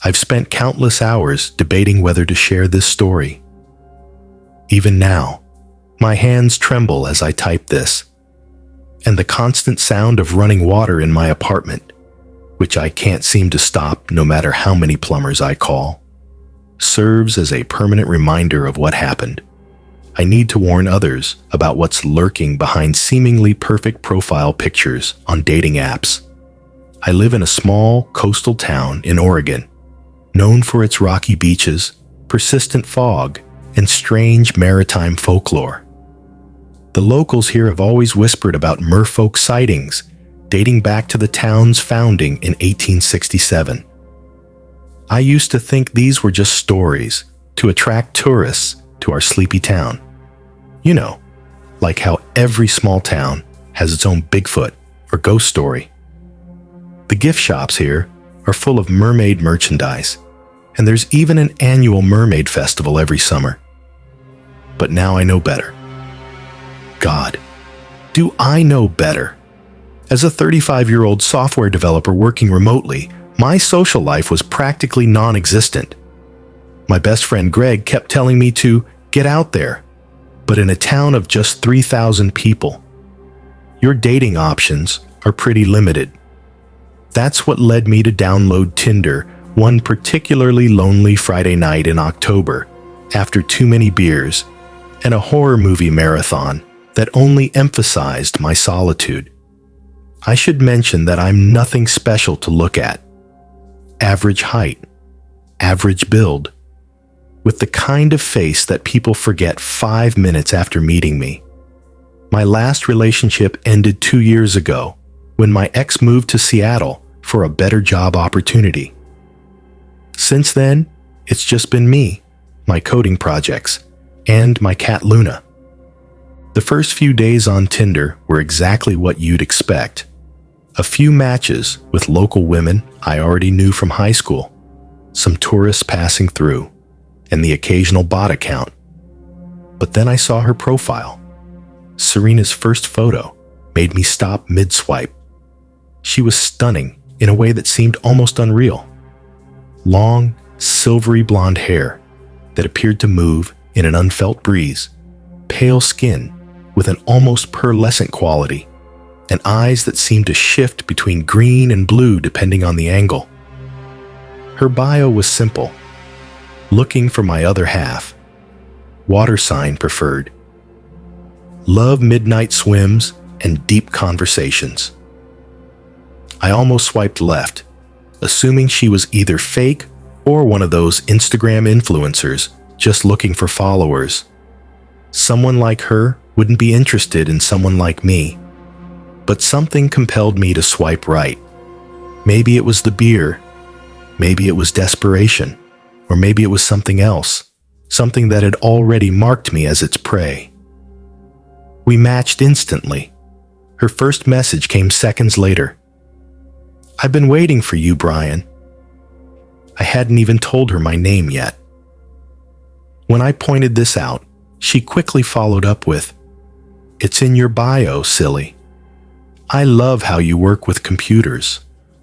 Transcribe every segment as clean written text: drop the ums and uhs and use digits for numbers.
I've spent countless hours debating whether to share this story. Even now, my hands tremble as I type this, and the constant sound of running water in my apartment, which I can't seem to stop no matter how many plumbers I call, serves as a permanent reminder of what happened. I need to warn others about what's lurking behind seemingly perfect profile pictures on dating apps. I live in a small coastal town in Oregon, known for its rocky beaches, persistent fog, and strange maritime folklore. The locals here have always whispered about merfolk sightings dating back to the town's founding in 1867. I used to think these were just stories to attract tourists to our sleepy town. You know, like how every small town has its own Bigfoot or ghost story. The gift shops here are full of mermaid merchandise, and there's even an annual mermaid festival every summer. But now I know better. God, do I know better? As a 35-year-old software developer working remotely, my social life was practically non-existent. My best friend Greg kept telling me to get out there, but in a town of just 3,000 people, your dating options are pretty limited. That's what led me to download Tinder one particularly lonely Friday night in October, after too many beers and a horror movie marathon that only emphasized my solitude. I should mention that I'm nothing special to look at. Average height, average build, with the kind of face that people forget 5 minutes after meeting me. My last relationship ended 2 years ago when my ex moved to Seattle for a better job opportunity. Since then, it's just been me, my coding projects, and my cat Luna. The first few days on Tinder were exactly what you'd expect. A few matches with local women I already knew from high school, some tourists passing through, and the occasional bot account. But then I saw her profile. Serena's first photo made me stop mid-swipe. She was stunning in a way that seemed almost unreal. Long, silvery blonde hair that appeared to move in an unfelt breeze, pale skin with an almost pearlescent quality, and eyes that seemed to shift between green and blue depending on the angle. Her bio was simple: looking for my other half, water sign preferred, love midnight swims and deep conversations. I almost swiped left, assuming she was either fake or one of those Instagram influencers just looking for followers. Someone like her wouldn't be interested in someone like me. But something compelled me to swipe right. Maybe it was the beer, maybe it was desperation, or maybe it was something else, something that had already marked me as its prey. We matched instantly. Her first message came seconds later. "I've been waiting for you, Brian." I hadn't even told her my name yet. When I pointed this out, she quickly followed up with, "It's in your bio, silly. I love how you work with computers,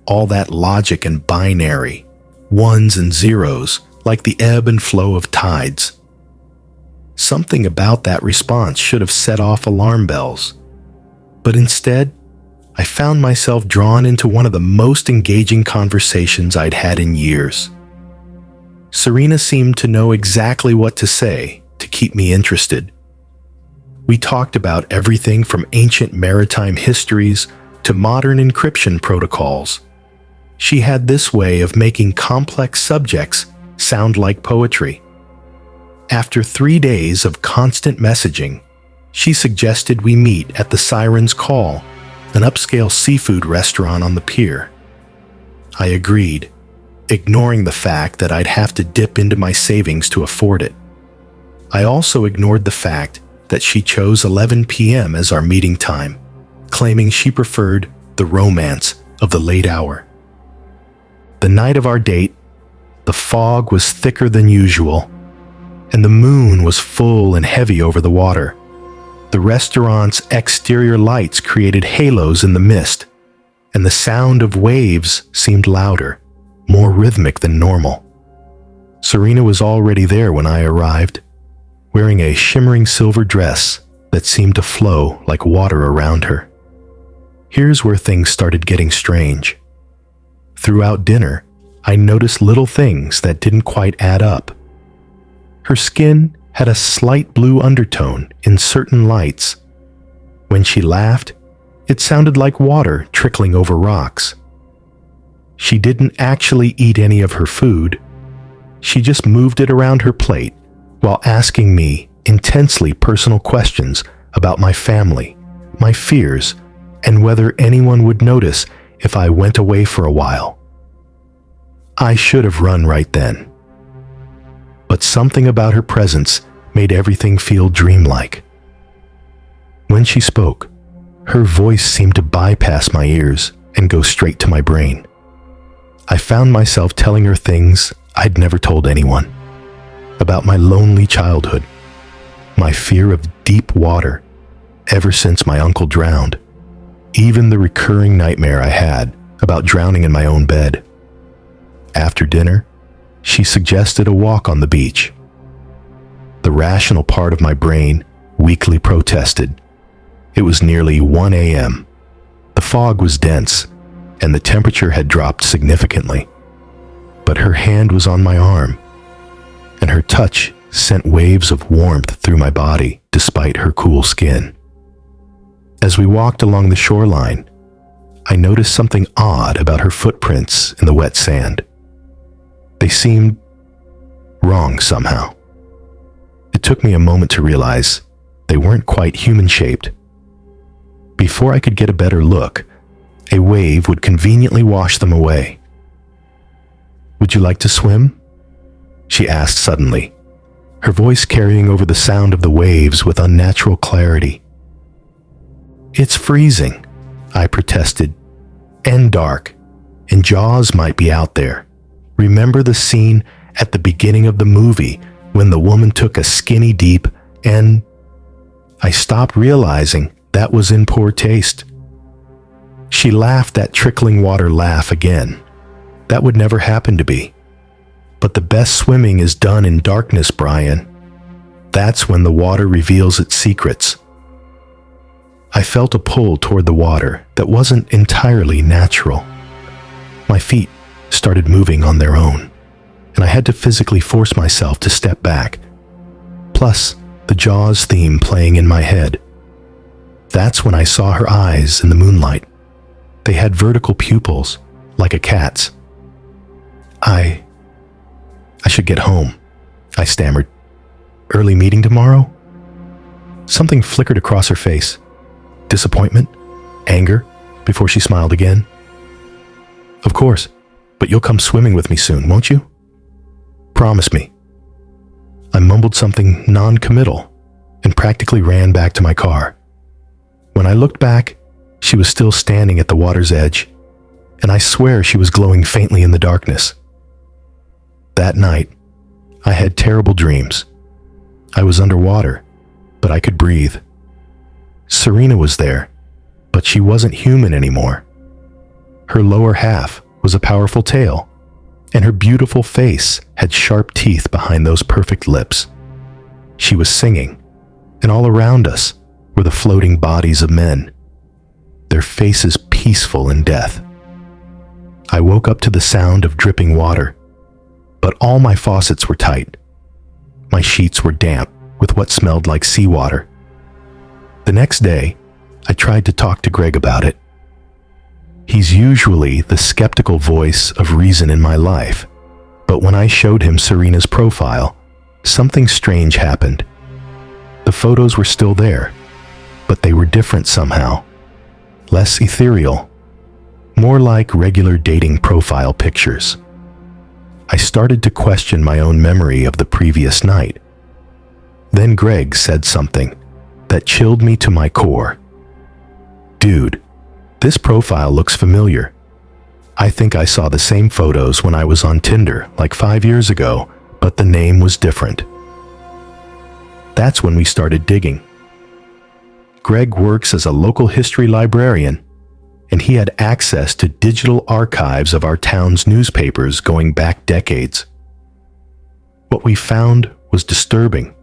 all that logic and binary, ones and zeros, like the ebb and flow of tides." Something about that response should have set off alarm bells. But instead, I found myself drawn into one of the most engaging conversations I'd had in years. Serena seemed to know exactly what to say to keep me interested. We talked about everything from ancient maritime histories to modern encryption protocols. She had this way of making complex subjects sound like poetry. After 3 days of constant messaging, she suggested we meet at the Sirens Call, an upscale seafood restaurant on the pier. I agreed, ignoring the fact that I'd have to dip into my savings to afford it. I also ignored the fact that she chose 11 p.m. as our meeting time, claiming she preferred the romance of the late hour. The night of our date, the fog was thicker than usual, and the moon was full and heavy over the water. The restaurant's exterior lights created halos in the mist, and the sound of waves seemed louder, more rhythmic than normal. Serena was already there when I arrived, wearing a shimmering silver dress that seemed to flow like water around her. Here's where things started getting strange. Throughout dinner, I noticed little things that didn't quite add up. Her skin had a slight blue undertone in certain lights. When she laughed, it sounded like water trickling over rocks. She didn't actually eat any of her food. She just moved it around her plate while asking me intensely personal questions about my family, my fears, and whether anyone would notice if I went away for a while. I should have run right then. But something about her presence made everything feel dreamlike. When she spoke, her voice seemed to bypass my ears and go straight to my brain. I found myself telling her things I'd never told anyone, about my lonely childhood, my fear of deep water ever since my uncle drowned, even the recurring nightmare I had about drowning in my own bed. After dinner, she suggested a walk on the beach. The rational part of my brain weakly protested. It was nearly 1 a.m. The fog was dense, and the temperature had dropped significantly. But her hand was on my arm, and her touch sent waves of warmth through my body despite her cool skin. As we walked along the shoreline, I noticed something odd about her footprints in the wet sand. They seemed wrong somehow. It took me a moment to realize they weren't quite human-shaped. Before I could get a better look, a wave would conveniently wash them away. "Would you like to swim?" she asked suddenly, her voice carrying over the sound of the waves with unnatural clarity. "It's freezing," I protested, "and dark, and Jaws might be out there. Remember the scene at the beginning of the movie when the woman took a skinny deep and—" I stopped realizing that was in poor taste. She laughed that trickling water laugh again. That would never happen to me. But the best swimming is done in darkness, Brian. That's when the water reveals its secrets. I felt a pull toward the water that wasn't entirely natural. My feet started moving on their own, and I had to physically force myself to step back. Plus, the Jaws theme playing in my head. That's when I saw her eyes in the moonlight. They had vertical pupils, like a cat's. I should get home, I stammered. "Early meeting tomorrow?" Something flickered across her face. Disappointment? Anger? Before she smiled again. "Of course, but you'll come swimming with me soon, won't you? Promise me." I mumbled something non-committal and practically ran back to my car. When I looked back, she was still standing at the water's edge, and I swear she was glowing faintly in the darkness. That night, I had terrible dreams. I was underwater, but I could breathe. Serena was there, but she wasn't human anymore. Her lower half was a powerful tail, and her beautiful face had sharp teeth behind those perfect lips. She was singing, and all around us were the floating bodies of men, their faces peaceful in death. I woke up to the sound of dripping water, but all my faucets were tight. My sheets were damp with what smelled like seawater. The next day, I tried to talk to Greg about it. He's usually the skeptical voice of reason in my life, but when I showed him Serena's profile, something strange happened. The photos were still there, but they were different somehow. Less ethereal, more like regular dating profile pictures. I started to question my own memory of the previous night. Then Greg said something that chilled me to my core. "Dude, this profile looks familiar. I think I saw the same photos when I was on Tinder like 5 years ago, but the name was different." That's when we started digging. Greg works as a local history librarian, and he had access to digital archives of our town's newspapers going back decades. What we found was disturbing.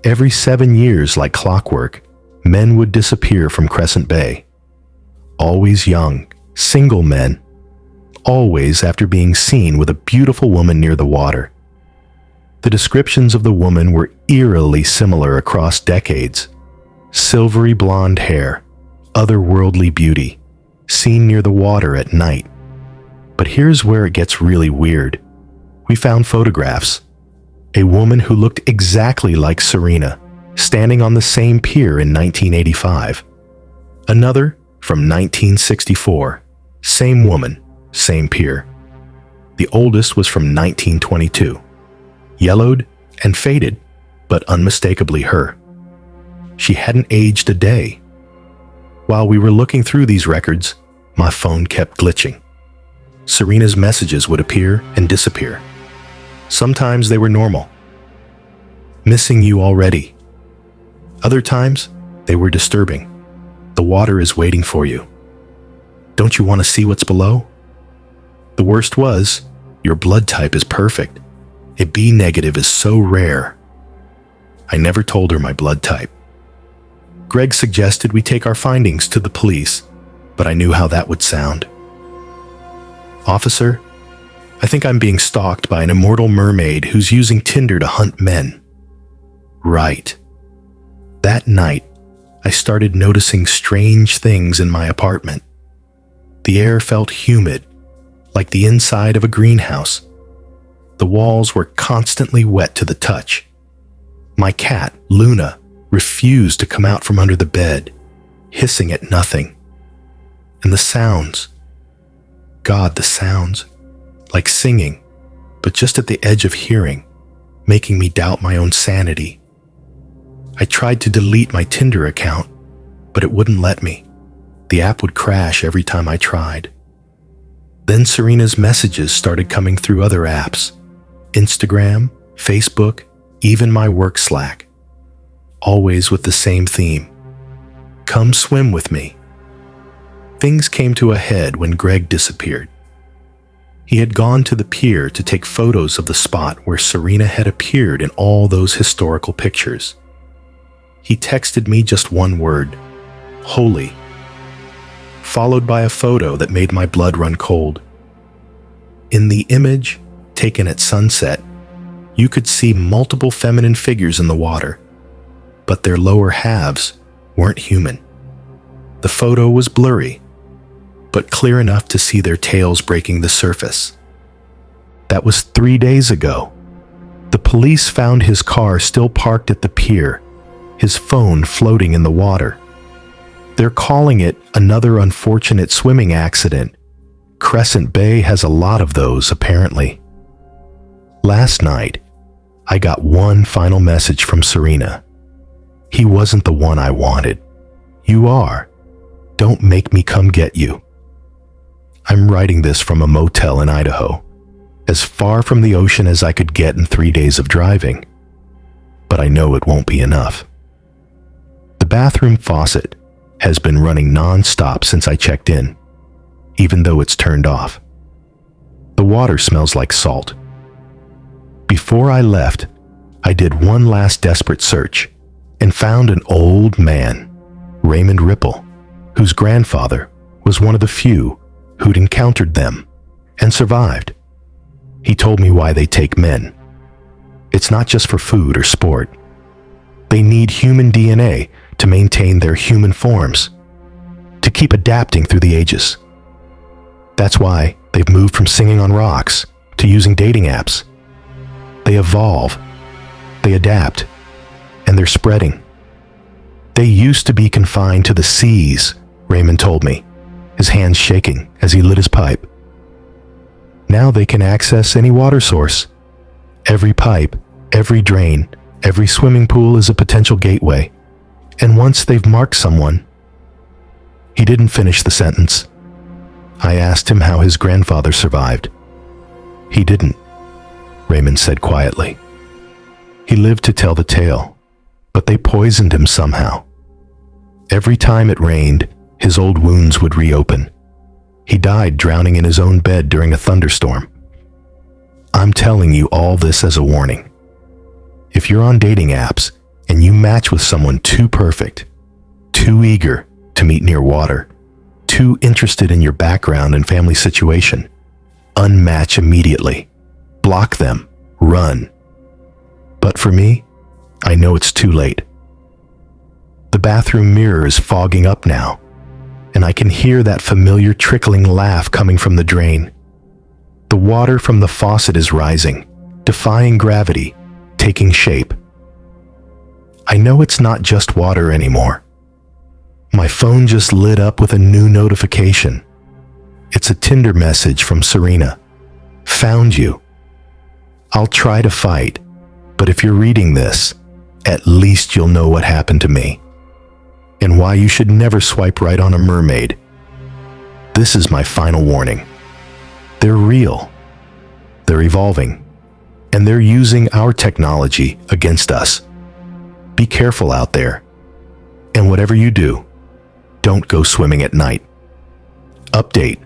Every 7 years, like clockwork, men would disappear from Crescent Bay. Always young, single men, always after being seen with a beautiful woman near the water. The descriptions of the woman were eerily similar across decades. Silvery blonde hair, otherworldly beauty, seen near the water at night. But here's where it gets really weird. We found photographs. A woman who looked exactly like Serena, standing on the same pier in 1985. Another from 1964. Same woman, same pier. The oldest was from 1922. Yellowed and faded, but unmistakably her. She hadn't aged a day. While we were looking through these records, my phone kept glitching. Serena's messages would appear and disappear. Sometimes they were normal. Missing you already. Other times, they were disturbing. The water is waiting for you. Don't you want to see what's below? The worst was, your blood type is perfect. A B negative is so rare. I never told her my blood type. Greg suggested we take our findings to the police, but I knew how that would sound. Officer, I think I'm being stalked by an immortal mermaid who's using Tinder to hunt men. Right. That night, I started noticing strange things in my apartment. The air felt humid, like the inside of a greenhouse. The walls were constantly wet to the touch. My cat, Luna, refused to come out from under the bed, hissing at nothing. And the sounds. God, the sounds. Like singing, but just at the edge of hearing, making me doubt my own sanity. I tried to delete my Tinder account, but it wouldn't let me. The app would crash every time I tried. Then Serena's messages started coming through other apps. Instagram, Facebook, even my work Slack. Always with the same theme. Come swim with me. Things came to a head when Greg disappeared. He had gone to the pier to take photos of the spot where Serena had appeared in all those historical pictures. He texted me just one word, holy, followed by a photo that made my blood run cold. In the image, taken at sunset, you could see multiple feminine figures in the water, but their lower halves weren't human. The photo was blurry, but clear enough to see their tails breaking the surface. That was 3 days ago. The police found his car still parked at the pier, his phone floating in the water. They're calling it another unfortunate swimming accident. Crescent Bay has a lot of those, apparently. Last night, I got one final message from Serena. He wasn't the one I wanted. You are. Don't make me come get you. I'm writing this from a motel in Idaho, as far from the ocean as I could get in 3 days of driving. But I know it won't be enough. The bathroom faucet has been running non-stop since I checked in, even though it's turned off. The water smells like salt. Before I left, I did one last desperate search and found an old man, Raymond Ripple, whose grandfather was one of the few who'd encountered them and survived. He told me why they take men. It's not just for food or sport. They need human DNA to maintain their human forms, to keep adapting through the ages. That's why they've moved from singing on rocks to using dating apps. They evolve, they adapt, and they're spreading. They used to be confined to the seas, Raymond told me, his hands shaking as he lit his pipe. Now they can access any water source. Every pipe, every drain, every swimming pool is a potential gateway. And once they've marked someone... He didn't finish the sentence. I asked him how his grandfather survived. He didn't, Raymond said quietly. He lived to tell the tale, but they poisoned him somehow. Every time it rained, his old wounds would reopen. He died drowning in his own bed during a thunderstorm. I'm telling you all this as a warning. If you're on dating apps and you match with someone too perfect, too eager to meet near water, too interested in your background and family situation, unmatch immediately. Block them. Run. But for me, I know it's too late. The bathroom mirror is fogging up now, and I can hear that familiar trickling laugh coming from the drain. The water from the faucet is rising, defying gravity, taking shape. I know it's not just water anymore. My phone just lit up with a new notification. It's a Tinder message from Serena. Found you. I'll try to fight, but if you're reading this, at least you'll know what happened to me and why you should never swipe right on a mermaid. This is my final warning. They're real. They're evolving, and they're using our technology against us. Be careful out there, and whatever you do, don't go swimming at night. Update.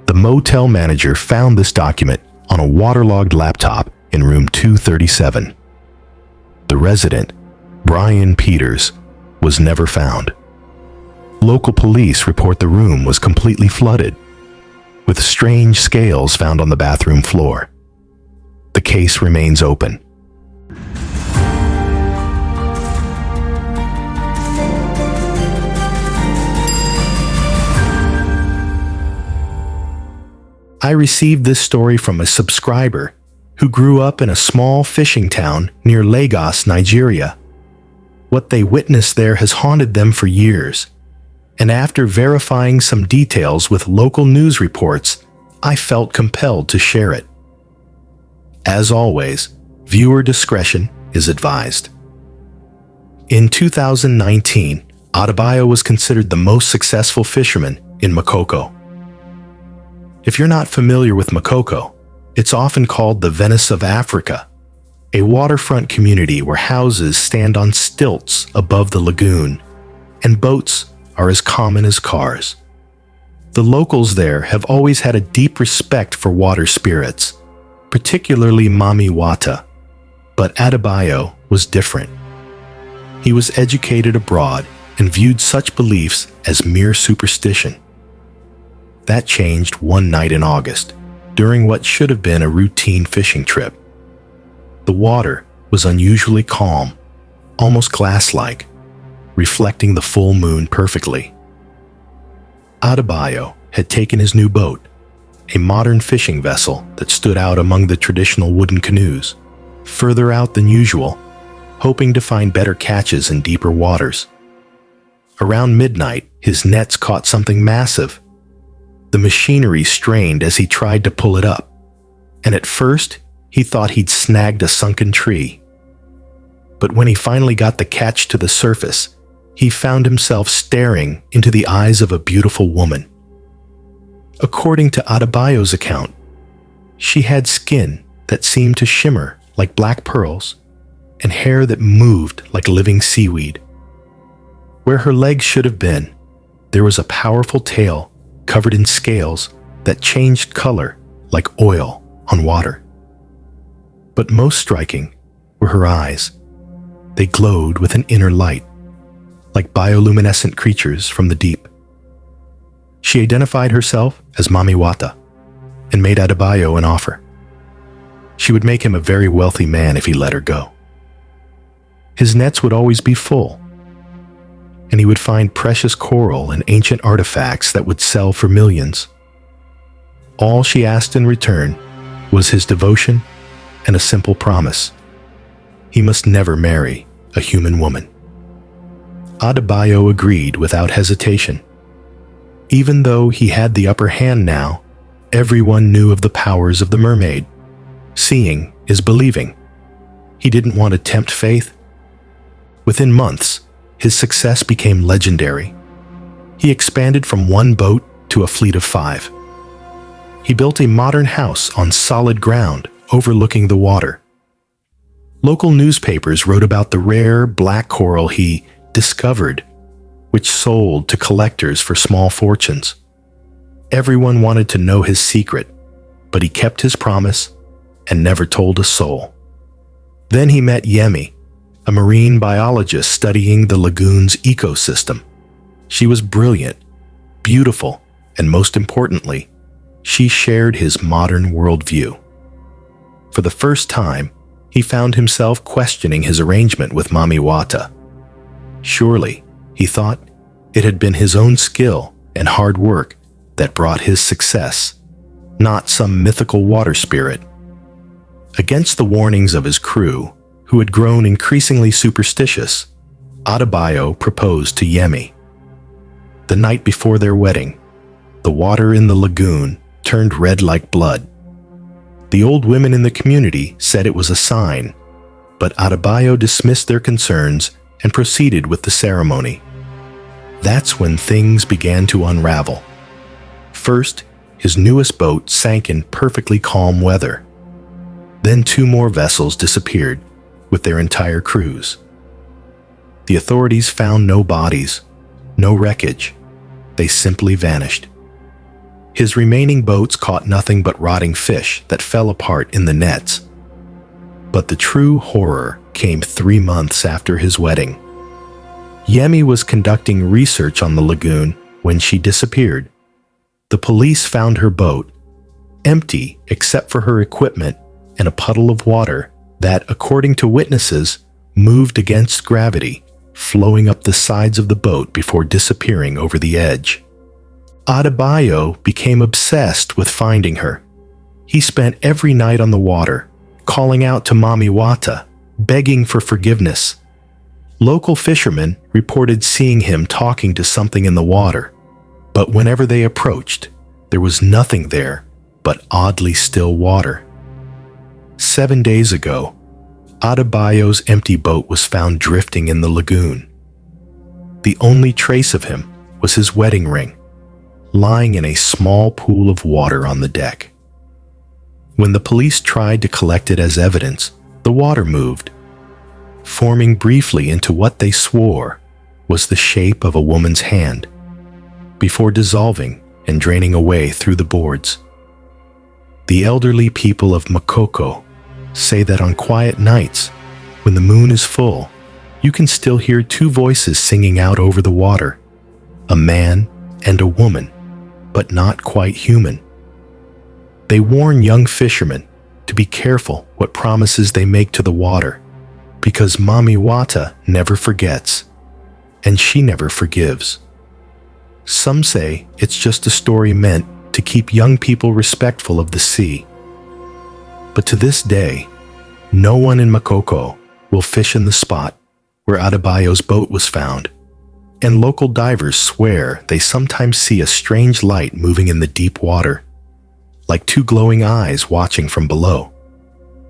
The motel manager found this document on a waterlogged laptop in room 237. The resident, Brian Peters, was never found. Local police report the room was completely flooded, with strange scales found on the bathroom floor. The case remains open. I received this story from a subscriber who grew up in a small fishing town near Lagos, Nigeria. What they witnessed there has haunted them for years, and after verifying some details with local news reports, I felt compelled to share it. As always, viewer discretion is advised. In 2019, Adebayo was considered the most successful fisherman in Makoko. If you're not familiar with Makoko, it's often called the Venice of Africa, a waterfront community where houses stand on stilts above the lagoon, and boats are as common as cars. The locals there have always had a deep respect for water spirits, particularly Mami Wata, but Adebayo was different. He was educated abroad and viewed such beliefs as mere superstition. That changed one night in August, during what should have been a routine fishing trip. The water was unusually calm, almost glass-like, reflecting the full moon perfectly. Adebayo had taken his new boat, a modern fishing vessel that stood out among the traditional wooden canoes, further out than usual, hoping to find better catches in deeper waters. Around midnight, his nets caught something massive. The machinery strained as he tried to pull it up, and at first he thought he'd snagged a sunken tree. But when he finally got the catch to the surface, he found himself staring into the eyes of a beautiful woman. According to Adebayo's account, she had skin that seemed to shimmer like black pearls and hair that moved like living seaweed. Where her legs should have been, there was a powerful tail covered in scales that changed color like oil on water. But most striking were her eyes. They glowed with an inner light, like bioluminescent creatures from the deep. She identified herself as Mami Wata and made Adebayo an offer. She would make him a very wealthy man if he let her go. His nets would always be full, and he would find precious coral and ancient artifacts that would sell for millions. All she asked in return was his devotion and a simple promise. He must never marry a human woman. Adebayo agreed without hesitation. Even though he had the upper hand now, everyone knew of the powers of the mermaid. Seeing is believing. He didn't want to tempt fate. Within months, his success became legendary. He expanded from one boat to a fleet of 5. He built a modern house on solid ground overlooking the water. Local newspapers wrote about the rare black coral he discovered, which sold to collectors for small fortunes. Everyone wanted to know his secret, but he kept his promise and never told a soul. Then he met Yemi, a marine biologist studying the lagoon's ecosystem. She was brilliant, beautiful, and most importantly, she shared his modern worldview. For the first time, he found himself questioning his arrangement with Mami Wata. Surely, he thought, it had been his own skill and hard work that brought his success, not some mythical water spirit. Against the warnings of his crew, who had grown increasingly superstitious, Adebayo proposed to Yemi. The night before their wedding, the water in the lagoon turned red like blood. The old women in the community said it was a sign, but Adebayo dismissed their concerns and proceeded with the ceremony. That's when things began to unravel. First, his newest boat sank in perfectly calm weather. Then 2 more vessels disappeared with their entire crews. The authorities found no bodies, no wreckage. They simply vanished. His remaining boats caught nothing but rotting fish that fell apart in the nets. But the true horror came 3 months after his wedding. Yemi was conducting research on the lagoon when she disappeared. The police found her boat, empty except for her equipment and a puddle of water that, according to witnesses, moved against gravity, flowing up the sides of the boat before disappearing over the edge. Adebayo became obsessed with finding her. He spent every night on the water, calling out to Mami Wata, begging for forgiveness. Local fishermen reported seeing him talking to something in the water, but whenever they approached, there was nothing there but oddly still water. 7 days ago, Adebayo's empty boat was found drifting in the lagoon. The only trace of him was his wedding ring, lying in a small pool of water on the deck. When the police tried to collect it as evidence, the water moved, forming briefly into what they swore was the shape of a woman's hand, before dissolving and draining away through the boards. The elderly people of Makoko say that on quiet nights, when the moon is full, you can still hear 2 voices singing out over the water, a man and a woman, but not quite human. They warn young fishermen to be careful what promises they make to the water, because Mami Wata never forgets, and she never forgives. Some say it's just a story meant to keep young people respectful of the sea. But to this day, no one in Makoko will fish in the spot where Adebayo's boat was found, and local divers swear they sometimes see a strange light moving in the deep water, like 2 glowing eyes watching from below.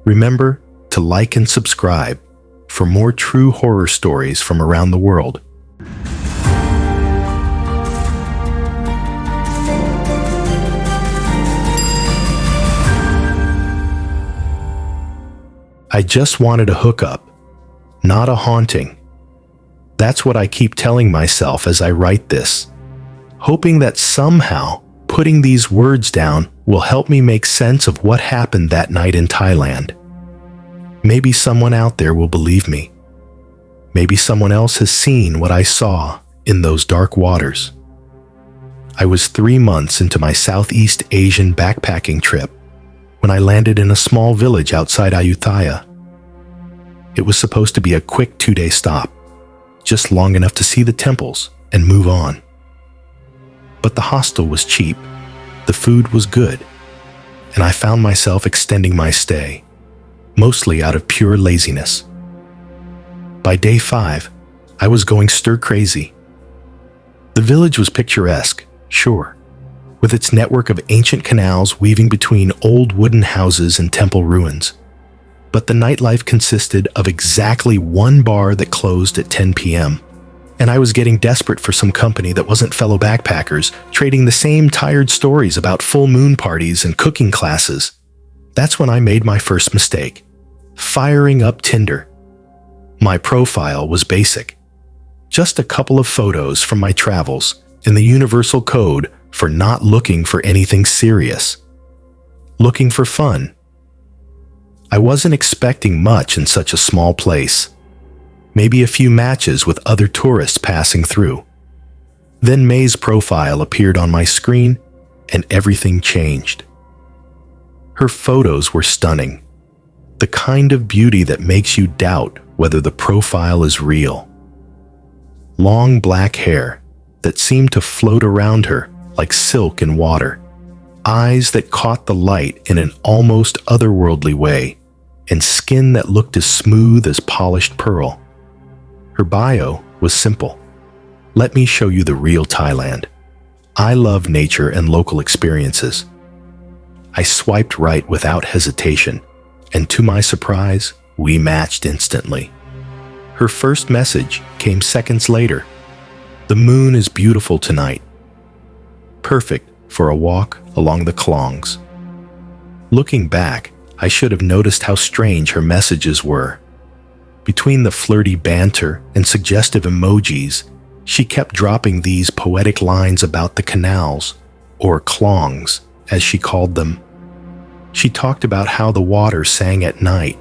Remember to like and subscribe for more true horror stories from around the world. I just wanted a hookup, not a haunting. That's what I keep telling myself as I write this, hoping that somehow putting these words down will help me make sense of what happened that night in Thailand. Maybe someone out there will believe me. Maybe someone else has seen what I saw in those dark waters. I was 3 months into my Southeast Asian backpacking trip when I landed in a small village outside Ayutthaya. It was supposed to be a quick 2-day stop, just long enough to see the temples and move on. But the hostel was cheap, the food was good, and I found myself extending my stay, mostly out of pure laziness. By day 5, I was going stir-crazy. The village was picturesque, sure, with its network of ancient canals weaving between old wooden houses and temple ruins. But the nightlife consisted of exactly 1 bar that closed at 10 p.m., and I was getting desperate for some company that wasn't fellow backpackers, trading the same tired stories about full moon parties and cooking classes. That's when I made my first mistake, firing up Tinder. My profile was basic. Just a couple of photos from my travels and the universal code for not looking for anything serious. Looking for fun. I wasn't expecting much in such a small place. Maybe a few matches with other tourists passing through. Then May's profile appeared on my screen and everything changed. Her photos were stunning. The kind of beauty that makes you doubt whether the profile is real. Long black hair that seemed to float around her like silk in water. Eyes that caught the light in an almost otherworldly way, and skin that looked as smooth as polished pearl. Her bio was simple. Let me show you the real Thailand. I love nature and local experiences. I swiped right without hesitation, and to my surprise, we matched instantly. Her first message came seconds later. The moon is beautiful tonight. Perfect for a walk along the Klongs. Looking back, I should have noticed how strange her messages were. Between the flirty banter and suggestive emojis, she kept dropping these poetic lines about the canals, or Klongs, as she called them. She talked about how the water sang at night,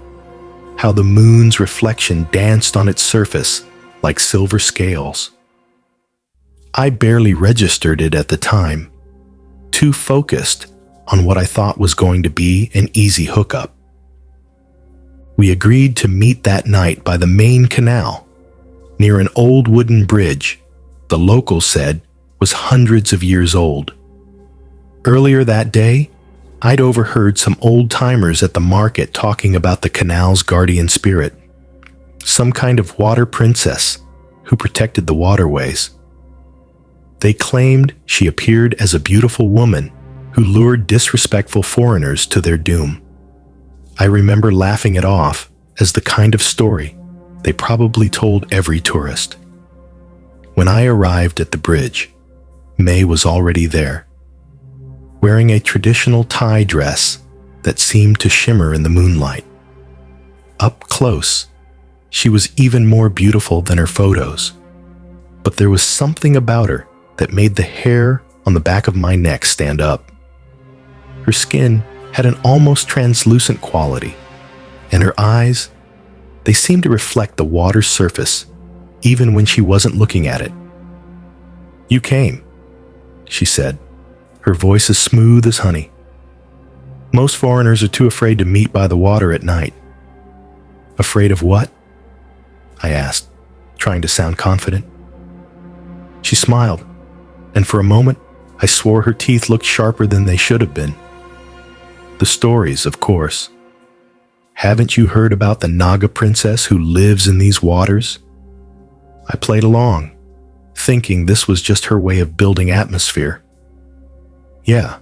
how the moon's reflection danced on its surface like silver scales. I barely registered it at the time, too focused on what I thought was going to be an easy hookup. We agreed to meet that night by the main canal, near an old wooden bridge the locals said was hundreds of years old. Earlier that day, I'd overheard some old-timers at the market talking about the canal's guardian spirit, some kind of water princess who protected the waterways. They claimed she appeared as a beautiful woman who lured disrespectful foreigners to their doom. I remember laughing it off as the kind of story they probably told every tourist. When I arrived at the bridge, May was already there, wearing a traditional Thai dress that seemed to shimmer in the moonlight. Up close, she was even more beautiful than her photos, but there was something about her that made the hair on the back of my neck stand up. Her skin had an almost translucent quality, and her eyes, they seemed to reflect the water's surface even when she wasn't looking at it. "You came," she said, her voice as smooth as honey. "Most foreigners are too afraid to meet by the water at night." "Afraid of what?" I asked, trying to sound confident. She smiled, and for a moment, I swore her teeth looked sharper than they should have been. "The stories, of course. Haven't you heard about the Naga princess who lives in these waters?" I played along, thinking this was just her way of building atmosphere. "Yeah.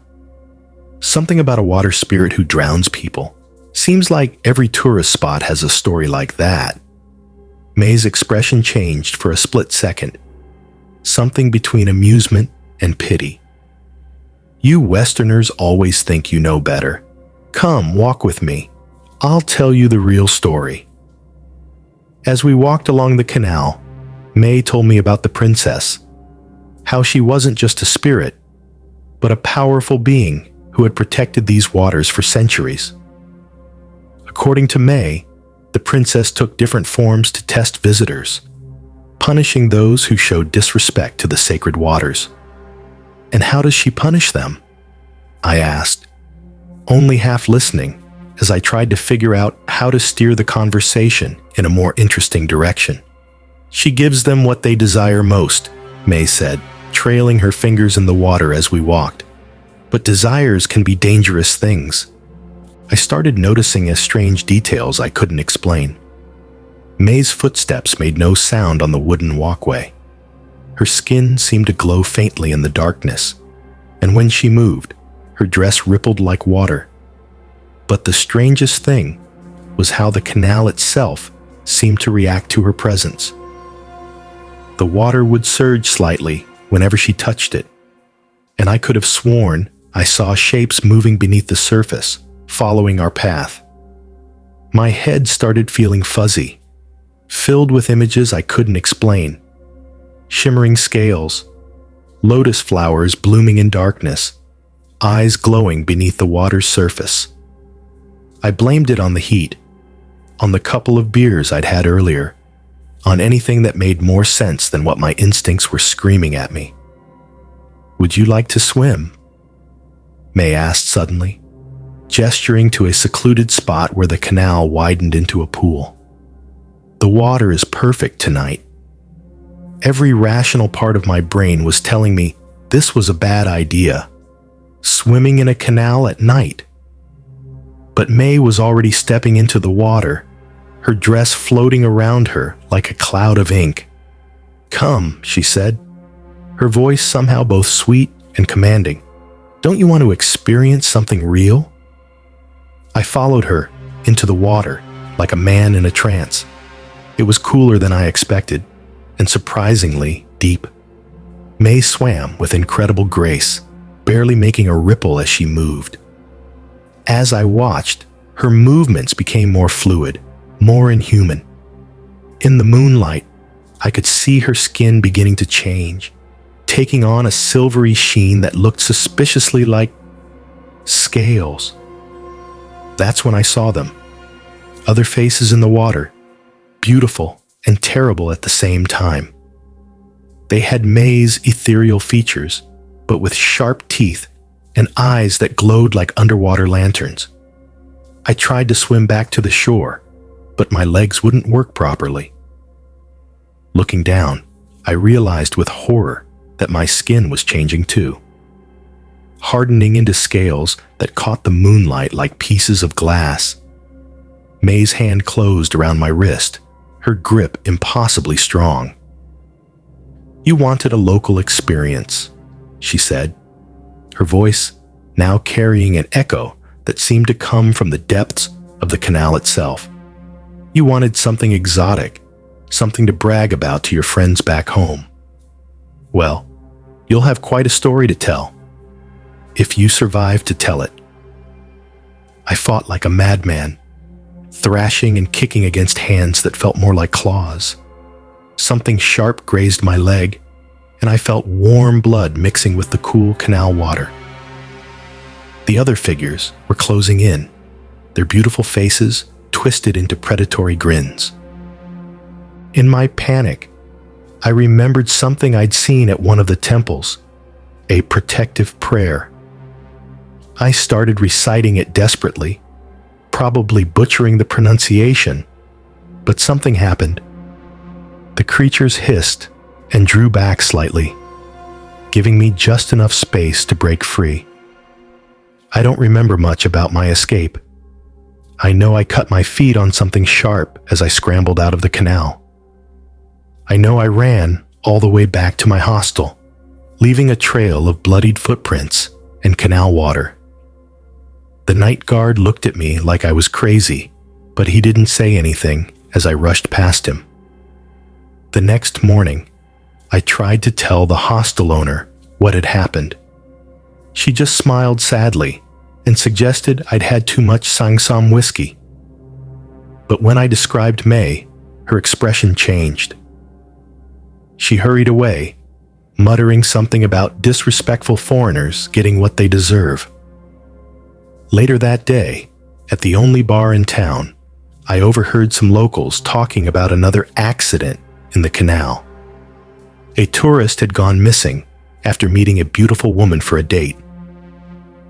Something about a water spirit who drowns people. Seems like every tourist spot has a story like that." May's expression changed for a split second, something between amusement and pity. "You Westerners always think you know better. Come, walk with me. I'll tell you the real story." As we walked along the canal, May told me about the princess, how she wasn't just a spirit, but a powerful being who had protected these waters for centuries. According to May, the princess took different forms to test visitors, punishing those who showed disrespect to the sacred waters. "And how does she punish them?" I asked, only half listening as I tried to figure out how to steer the conversation in a more interesting direction. "She gives them what they desire most," May said, trailing her fingers in the water as we walked. "But desires can be dangerous things." I started noticing strange details I couldn't explain. May's footsteps made no sound on the wooden walkway. Her skin seemed to glow faintly in the darkness, and when she moved, her dress rippled like water. But the strangest thing was how the canal itself seemed to react to her presence. The water would surge slightly whenever she touched it, and I could have sworn I saw shapes moving beneath the surface, following our path. My head started feeling fuzzy, filled with images I couldn't explain, shimmering scales, lotus flowers blooming in darkness, eyes glowing beneath the water's surface. I blamed it on the heat, on the couple of beers I'd had earlier, on anything that made more sense than what my instincts were screaming at me. "Would you like to swim?" May asked suddenly, gesturing to a secluded spot where the canal widened into a pool. "The water is perfect tonight." Every rational part of my brain was telling me this was a bad idea. Swimming in a canal at night. But May was already stepping into the water, her dress floating around her like a cloud of ink. "Come," she said, her voice somehow both sweet and commanding. "Don't you want to experience something real?" I followed her into the water like a man in a trance. It was cooler than I expected, and surprisingly deep. May swam with incredible grace, barely making a ripple as she moved. As I watched, her movements became more fluid, more inhuman. In the moonlight, I could see her skin beginning to change, taking on a silvery sheen that looked suspiciously like scales. That's when I saw them. Other faces in the water, beautiful and terrible at the same time. They had May's ethereal features, but with sharp teeth and eyes that glowed like underwater lanterns. I tried to swim back to the shore, but my legs wouldn't work properly. Looking down, I realized with horror that my skin was changing too, hardening into scales that caught the moonlight like pieces of glass. May's hand closed around my wrist, her grip impossibly strong. "You wanted a local experience," she said, her voice now carrying an echo that seemed to come from the depths of the canal itself. "You wanted something exotic, something to brag about to your friends back home. Well, you'll have quite a story to tell, if you survive to tell it." I fought like a madman, thrashing and kicking against hands that felt more like claws. Something sharp grazed my leg, and I felt warm blood mixing with the cool canal water. The other figures were closing in, their beautiful faces twisted into predatory grins. In my panic, I remembered something I'd seen at one of the temples, a protective prayer. I started reciting it desperately, probably butchering the pronunciation, but something happened. The creatures hissed and drew back slightly, giving me just enough space to break free. I don't remember much about my escape. I know I cut my feet on something sharp as I scrambled out of the canal. I know I ran all the way back to my hostel, leaving a trail of bloodied footprints and canal water. The night guard looked at me like I was crazy, but he didn't say anything as I rushed past him. The next morning, I tried to tell the hostel owner what had happened. She just smiled sadly and suggested I'd had too much Sangsam whiskey. But when I described May, her expression changed. She hurried away, muttering something about disrespectful foreigners getting what they deserve. Later that day, at the only bar in town, I overheard some locals talking about another accident in the canal. A tourist had gone missing after meeting a beautiful woman for a date.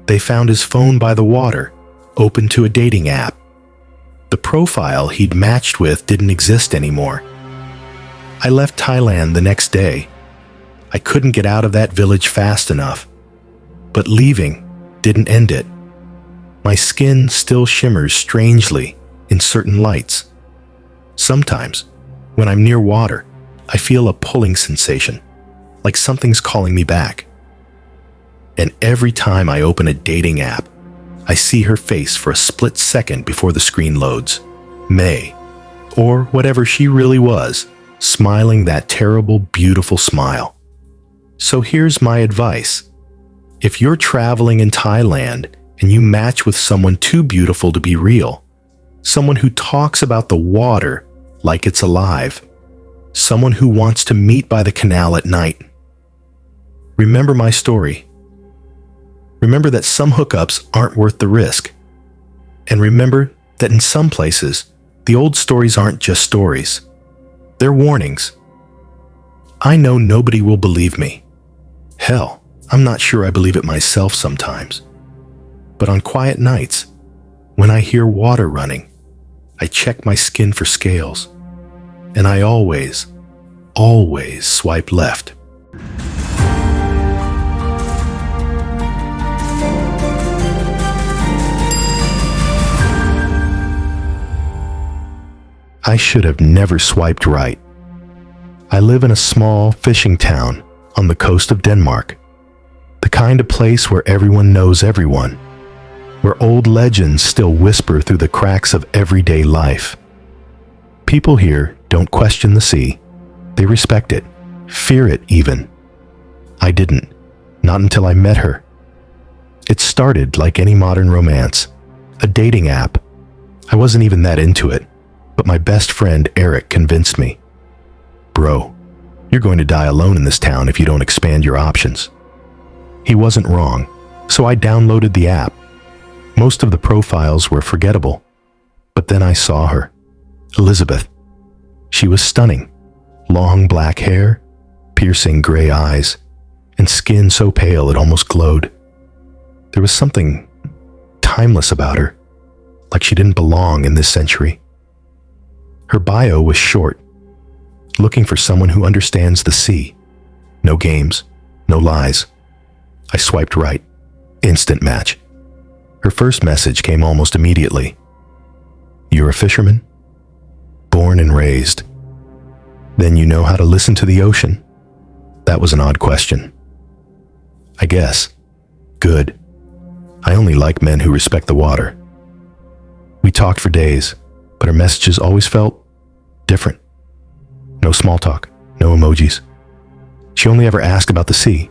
They found his phone by the water, open to a dating app. The profile he'd matched with didn't exist anymore. I left Thailand the next day. I couldn't get out of that village fast enough, but leaving didn't end it. My skin still shimmers strangely in certain lights. Sometimes, when I'm near water, I feel a pulling sensation, like something's calling me back. And every time I open a dating app, I see her face for a split second before the screen loads. May, or whatever she really was, smiling that terrible, beautiful smile. So here's my advice. If you're traveling in Thailand and you match with someone too beautiful to be real, someone who talks about the water like it's alive, someone who wants to meet by the canal at night. Remember my story. Remember that some hookups aren't worth the risk. And remember that in some places, the old stories aren't just stories. They're warnings. I know nobody will believe me. Hell, I'm not sure I believe it myself sometimes. But on quiet nights, when I hear water running, I check my skin for scales. And I always swipe left. I should have never swiped right. I live in a small fishing town on the coast of Denmark, the kind of place where everyone knows everyone, where old legends still whisper through the cracks of everyday life. People here don't question the sea. They respect it, fear it even. I didn't, not until I met her. It started like any modern romance, a dating app. I wasn't even that into it, but my best friend Eric convinced me. Bro, you're going to die alone in this town if you don't expand your options. He wasn't wrong, so I downloaded the app. Most of the profiles were forgettable, but then I saw her, Elizabeth. She was stunning, long black hair, piercing gray eyes, and skin so pale it almost glowed. There was something timeless about her, like she didn't belong in this century. Her bio was short, looking for someone who understands the sea. No games, no lies. I swiped right. Instant match. Her first message came almost immediately. You're a fisherman? Born and raised. Then you know how to listen to the ocean? That was an odd question. I guess. Good. I only like men who respect the water. We talked for days, but her messages always felt different. No small talk, no emojis. She only ever asked about the sea,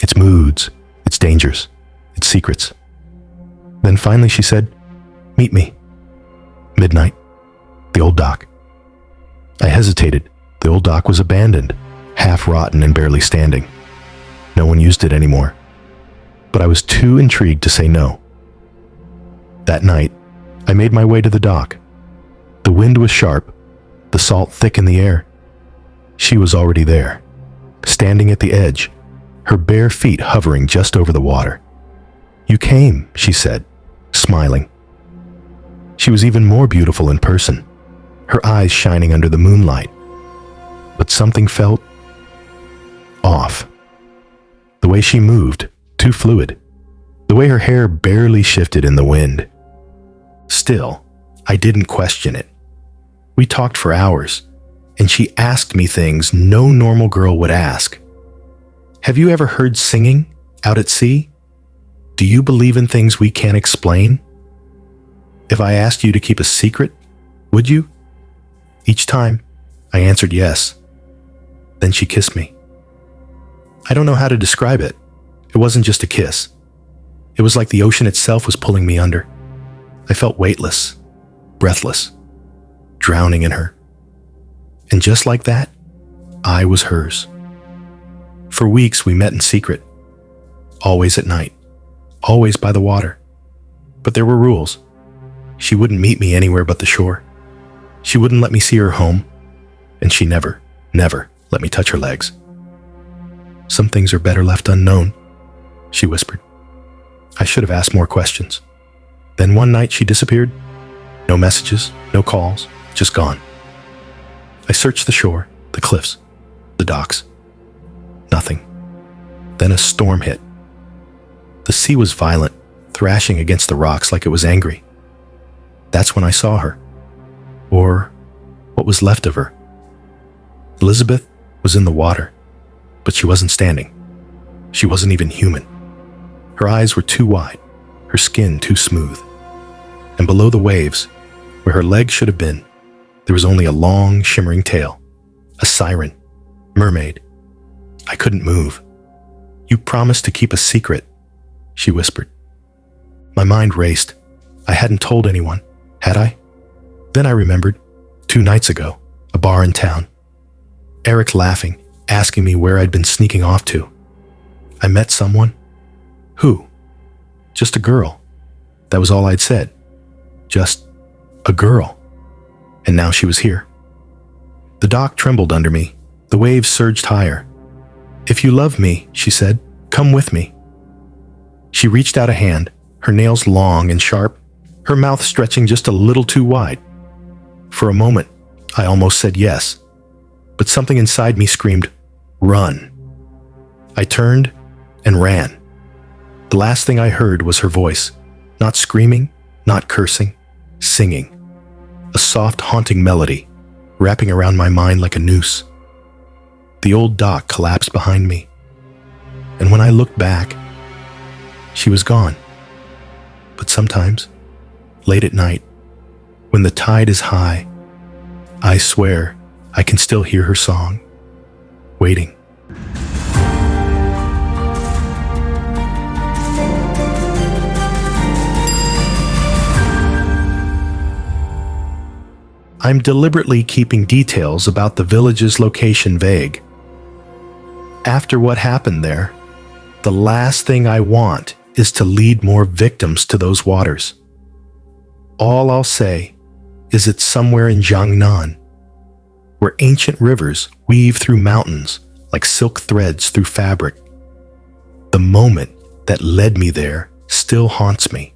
its moods, its dangers, its secrets. Then finally she said, meet me. Midnight. The old dock. I hesitated. The old dock was abandoned, half rotten and barely standing. No one used it anymore. But I was too intrigued to say no. That night, I made my way to the dock. The wind was sharp, the salt thick in the air. She was already there, standing at the edge, her bare feet hovering just over the water. You came, she said, smiling. She was even more beautiful in person, her eyes shining under the moonlight. But something felt off. The way she moved, too fluid. The way her hair barely shifted in the wind. Still, I didn't question it. We talked for hours, and she asked me things no normal girl would ask. Have you ever heard singing out at sea? Do you believe in things we can't explain? If I asked you to keep a secret, would you? Each time, I answered yes. Then she kissed me. I don't know how to describe it. It wasn't just a kiss. It was like the ocean itself was pulling me under. I felt weightless, breathless, drowning in her. And just like that, I was hers. For weeks we met in secret, always at night, always by the water. But there were rules. She wouldn't meet me anywhere but the shore. She wouldn't let me see her home, and she never let me touch her legs. Some things are better left unknown, she whispered. I should have asked more questions. Then one night she disappeared. No messages, no calls, just gone. I searched the shore, the cliffs, the docks. Nothing. Then a storm hit. The sea was violent, thrashing against the rocks like it was angry. That's when I saw her. Or what was left of her. Elizabeth was in the water, but she wasn't standing. She wasn't even human. Her eyes were too wide, her skin too smooth. And below the waves, where her legs should have been, there was only a long, shimmering tail. A siren. Mermaid. I couldn't move. You promised to keep a secret, she whispered. My mind raced. I hadn't told anyone, had I? Then I remembered, 2 nights ago, a bar in town. Eric laughing, asking me where I'd been sneaking off to. I met someone. Who? Just a girl. That was all I'd said. Just a girl. And now she was here. The dock trembled under me. The waves surged higher. "If you love me," she said, "come with me." She reached out a hand, her nails long and sharp, her mouth stretching just a little too wide. For a moment, I almost said yes, but something inside me screamed, "Run." I turned and ran. The last thing I heard was her voice, not screaming, not cursing, singing. A soft, haunting melody, wrapping around my mind like a noose. The old dock collapsed behind me, and when I looked back, she was gone. But sometimes, late at night, when the tide is high, I swear I can still hear her song, waiting. I'm deliberately keeping details about the village's location vague. After what happened there, the last thing I want is to lead more victims to those waters. All I'll say is it's somewhere in Jiangnan, where ancient rivers weave through mountains like silk threads through fabric. The moment that led me there still haunts me.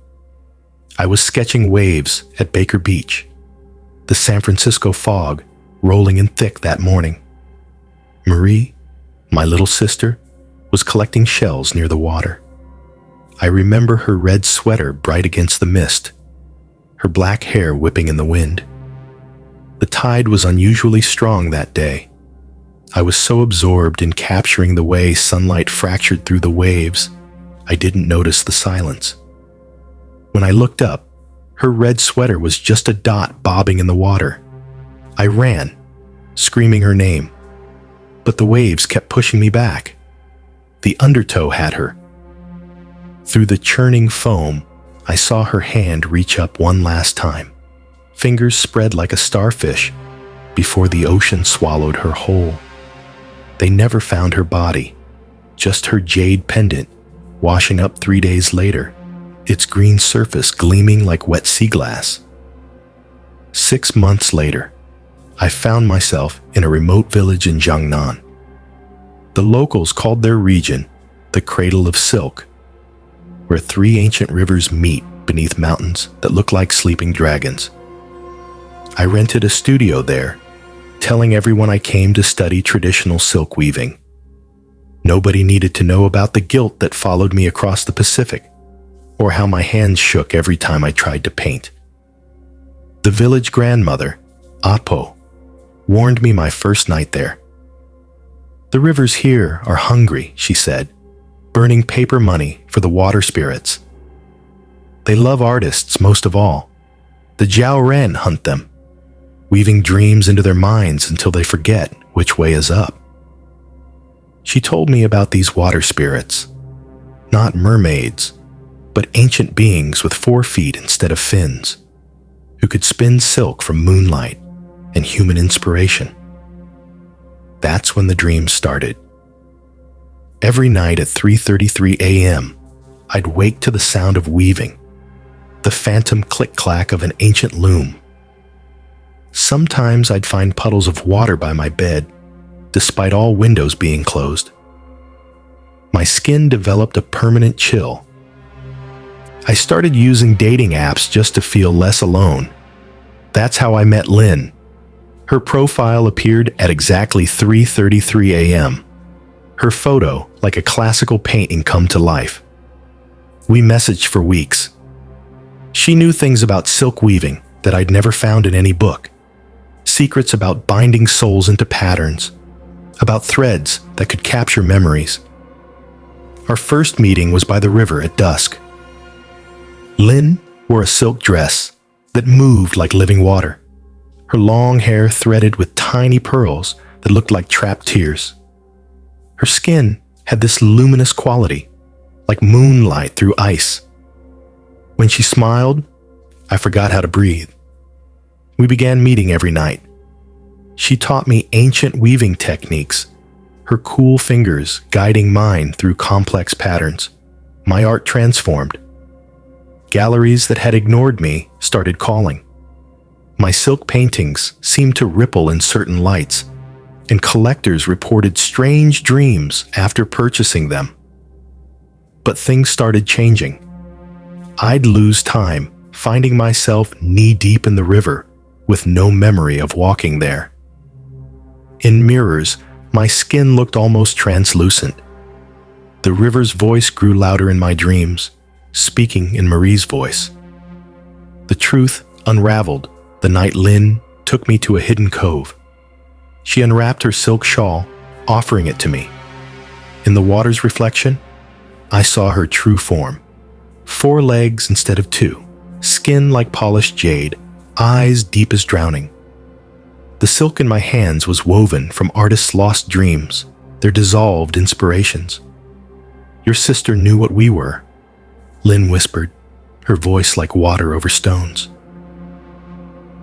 I was sketching waves at Baker Beach, the San Francisco fog rolling in thick that morning. Marie, my little sister, was collecting shells near the water. I remember her red sweater bright against the mist, her black hair whipping in the wind. The tide was unusually strong that day. I was so absorbed in capturing the way sunlight fractured through the waves, I didn't notice the silence. When I looked up, her red sweater was just a dot bobbing in the water. I ran, screaming her name, but the waves kept pushing me back. The undertow had her. Through the churning foam, I saw her hand reach up one last time, fingers spread like a starfish, before the ocean swallowed her whole. They never found her body, just her jade pendant, washing up 3 days later, its green surface gleaming like wet sea glass. 6 months later, I found myself in a remote village in Jiangnan. The locals called their region the Cradle of Silk, where 3 ancient rivers meet beneath mountains that look like sleeping dragons. I rented a studio there, telling everyone I came to study traditional silk weaving. Nobody needed to know about the guilt that followed me across the Pacific, or how my hands shook every time I tried to paint. The village grandmother, Apo, warned me my first night there. "The rivers here are hungry," she said, burning paper money for the water spirits. "They love artists most of all. The Jiaoren hunt them, weaving dreams into their minds until they forget which way is up." She told me about these water spirits, not mermaids, but ancient beings with 4 feet instead of fins, who could spin silk from moonlight and human inspiration. That's when the dreams started. Every night at 3:33 a.m., I'd wake to the sound of weaving, the phantom click-clack of an ancient loom. Sometimes I'd find puddles of water by my bed, despite all windows being closed. My skin developed a permanent chill. I started using dating apps just to feel less alone. That's how I met Lynn. Her profile appeared at exactly 3:33 a.m. Her photo like a classical painting come to life. We messaged for weeks. She knew things about silk weaving that I'd never found in any book. Secrets about binding souls into patterns, about threads that could capture memories. Our first meeting was by the river at dusk. Lynn wore a silk dress that moved like living water, her long hair threaded with tiny pearls that looked like trapped tears. Her skin had this luminous quality, like moonlight through ice. When she smiled, I forgot how to breathe. We began meeting every night. She taught me ancient weaving techniques, her cool fingers guiding mine through complex patterns. My art transformed. Galleries that had ignored me started calling. My silk paintings seemed to ripple in certain lights, and collectors reported strange dreams after purchasing them. But things started changing. I'd lose time, finding myself knee-deep in the river with no memory of walking there. In mirrors, my skin looked almost translucent. The river's voice grew louder in my dreams, speaking in Marie's voice. The truth unraveled the night Lynn took me to a hidden cove. She unwrapped her silk shawl, offering it to me. In the water's reflection, I saw her true form. 4 legs instead of 2, skin like polished jade, eyes deep as drowning. The silk in my hands was woven from artists' lost dreams, their dissolved inspirations. Your sister knew what we were, Lynn whispered, her voice like water over stones.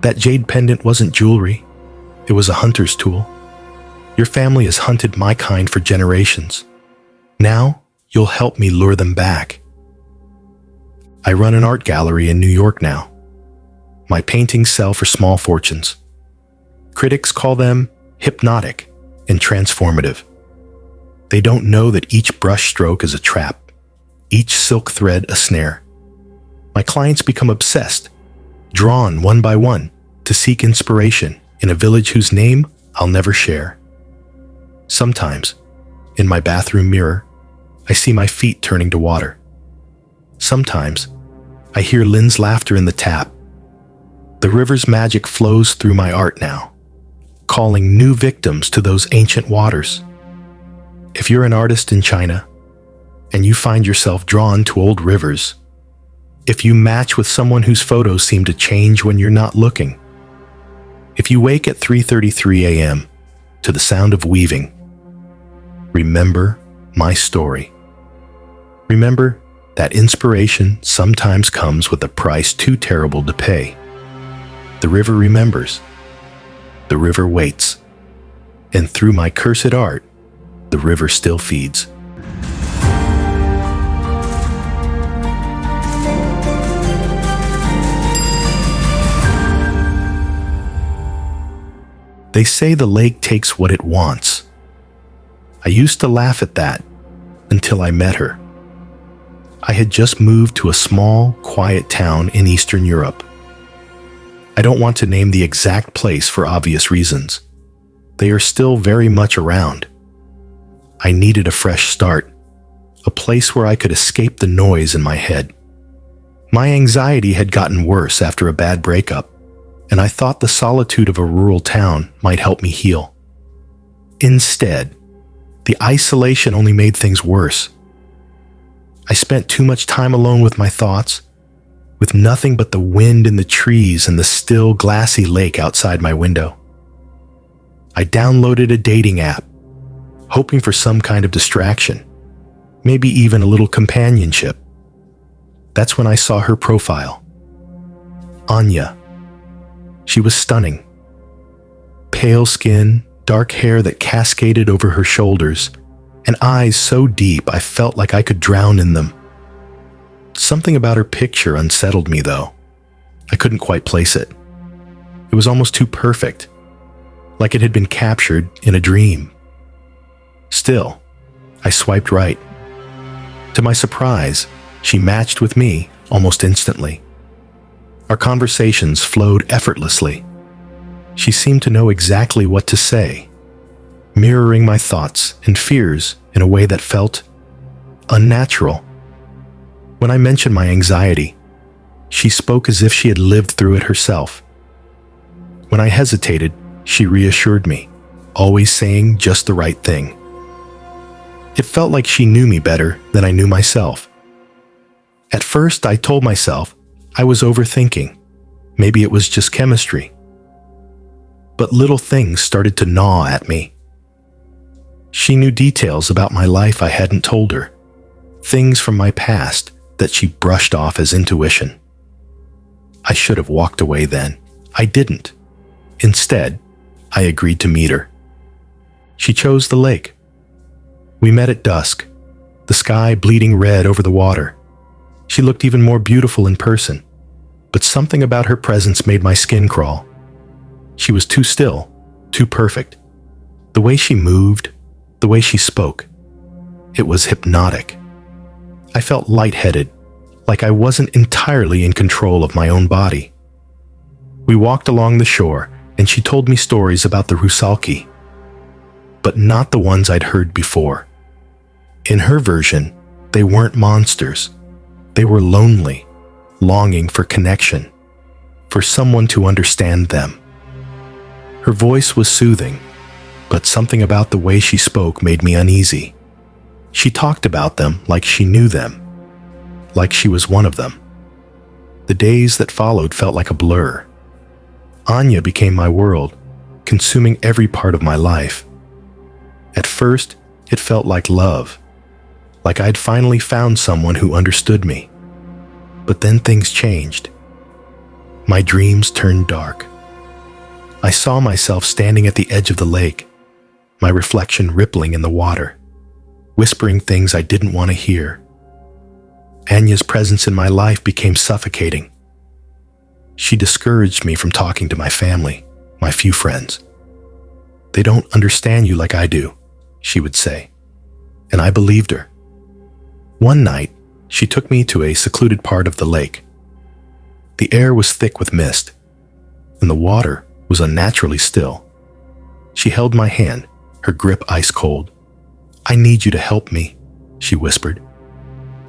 That jade pendant wasn't jewelry, it was a hunter's tool. Your family has hunted my kind for generations. Now, you'll help me lure them back. I run an art gallery in New York now. My paintings sell for small fortunes. Critics call them hypnotic and transformative. They don't know that each brushstroke is a trap, each silk thread a snare. My clients become obsessed, drawn one by one to seek inspiration in a village whose name I'll never share. Sometimes, in my bathroom mirror, I see my feet turning to water. Sometimes, I hear Lynn's laughter in the tap. The river's magic flows through my art now, calling new victims to those ancient waters. If you're an artist in China, and you find yourself drawn to old rivers, if you match with someone whose photos seem to change when you're not looking, if you wake at 3:33 a.m. to the sound of weaving, remember my story. Remember that inspiration sometimes comes with a price too terrible to pay. The river remembers. The river waits. And through my cursed art, the river still feeds. They say the lake takes what it wants. I used to laugh at that until I met her. I had just moved to a small, quiet town in Eastern Europe. I don't want to name the exact place for obvious reasons. They are still very much around. I needed a fresh start, a place where I could escape the noise in my head. My anxiety had gotten worse after a bad breakup, and I thought the solitude of a rural town might help me heal. Instead, the isolation only made things worse. I spent too much time alone with my thoughts, with nothing but the wind in the trees and the still, glassy lake outside my window. I downloaded a dating app, hoping for some kind of distraction, maybe even a little companionship. That's when I saw her profile. Anya. She was stunning. Pale skin, dark hair that cascaded over her shoulders, and eyes so deep I felt like I could drown in them. Something about her picture unsettled me, though. I couldn't quite place it. It was almost too perfect, like it had been captured in a dream. Still, I swiped right. To my surprise, she matched with me almost instantly. Our conversations flowed effortlessly. She seemed to know exactly what to say, mirroring my thoughts and fears in a way that felt unnatural. When I mentioned my anxiety, she spoke as if she had lived through it herself. When I hesitated, she reassured me, always saying just the right thing. It felt like she knew me better than I knew myself. At first, I told myself I was overthinking. Maybe it was just chemistry. But little things started to gnaw at me. She knew details about my life I hadn't told her, things from my past that she brushed off as intuition. I should have walked away then. I didn't. Instead, I agreed to meet her. She chose the lake. We met at dusk, the sky bleeding red over the water. She looked even more beautiful in person, but something about her presence made my skin crawl. She was too still, too perfect. The way she moved, the way she spoke, it was hypnotic. I felt lightheaded, like I wasn't entirely in control of my own body. We walked along the shore, and she told me stories about the Rusalki, but not the ones I'd heard before. In her version, they weren't monsters. They were lonely, longing for connection, for someone to understand them. Her voice was soothing, but something about the way she spoke made me uneasy. She talked about them like she knew them, like she was one of them. The days that followed felt like a blur. Anya became my world, consuming every part of my life. At first, it felt like love, like I'd finally found someone who understood me. But then things changed. My dreams turned dark. I saw myself standing at the edge of the lake, my reflection rippling in the water, whispering things I didn't want to hear. Anya's presence in my life became suffocating. She discouraged me from talking to my family, my few friends. "They don't understand you like I do," she would say, and I believed her. One night, she took me to a secluded part of the lake. The air was thick with mist, and the water was unnaturally still. She held my hand, her grip ice cold. "I need you to help me," she whispered.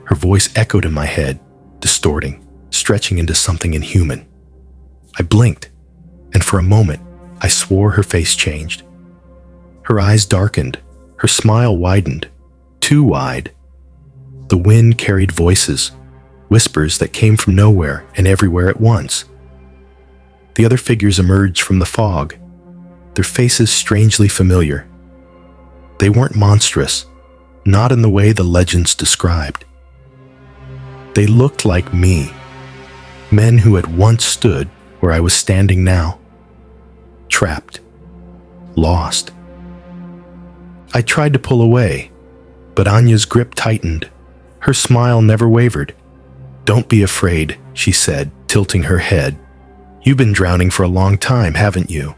Her voice echoed in my head, distorting, stretching into something inhuman. I blinked, and for a moment, I swore her face changed. Her eyes darkened, her smile widened, too wide. The wind carried voices, whispers that came from nowhere and everywhere at once. The other figures emerged from the fog, their faces strangely familiar. They weren't monstrous, not in the way the legends described. They looked like me, men who had once stood where I was standing now, trapped, lost. I tried to pull away, but Anya's grip tightened. Her smile never wavered. "Don't be afraid," she said, tilting her head. "You've been drowning for a long time, haven't you?"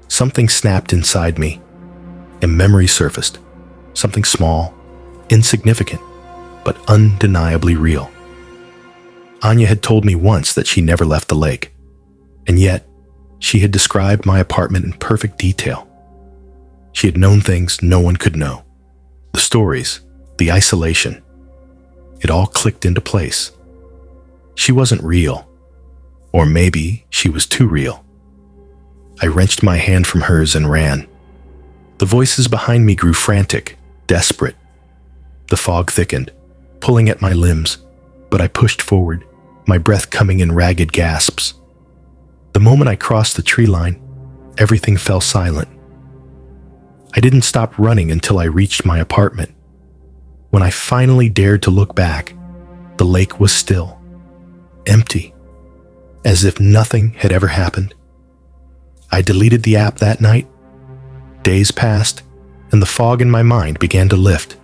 Something snapped inside me. A memory surfaced. Something small, insignificant, but undeniably real. Anya had told me once that she never left the lake, and yet she had described my apartment in perfect detail. She had known things no one could know. The stories, the isolation. It all clicked into place. She wasn't real. Or maybe she was too real. I wrenched my hand from hers and ran. The voices behind me grew frantic, desperate. The fog thickened, pulling at my limbs, but I pushed forward, my breath coming in ragged gasps. The moment I crossed the tree line, everything fell silent. I didn't stop running until I reached my apartment. When I finally dared to look back, the lake was still, empty, as if nothing had ever happened. I deleted the app that night. Days passed, and the fog in my mind began to lift.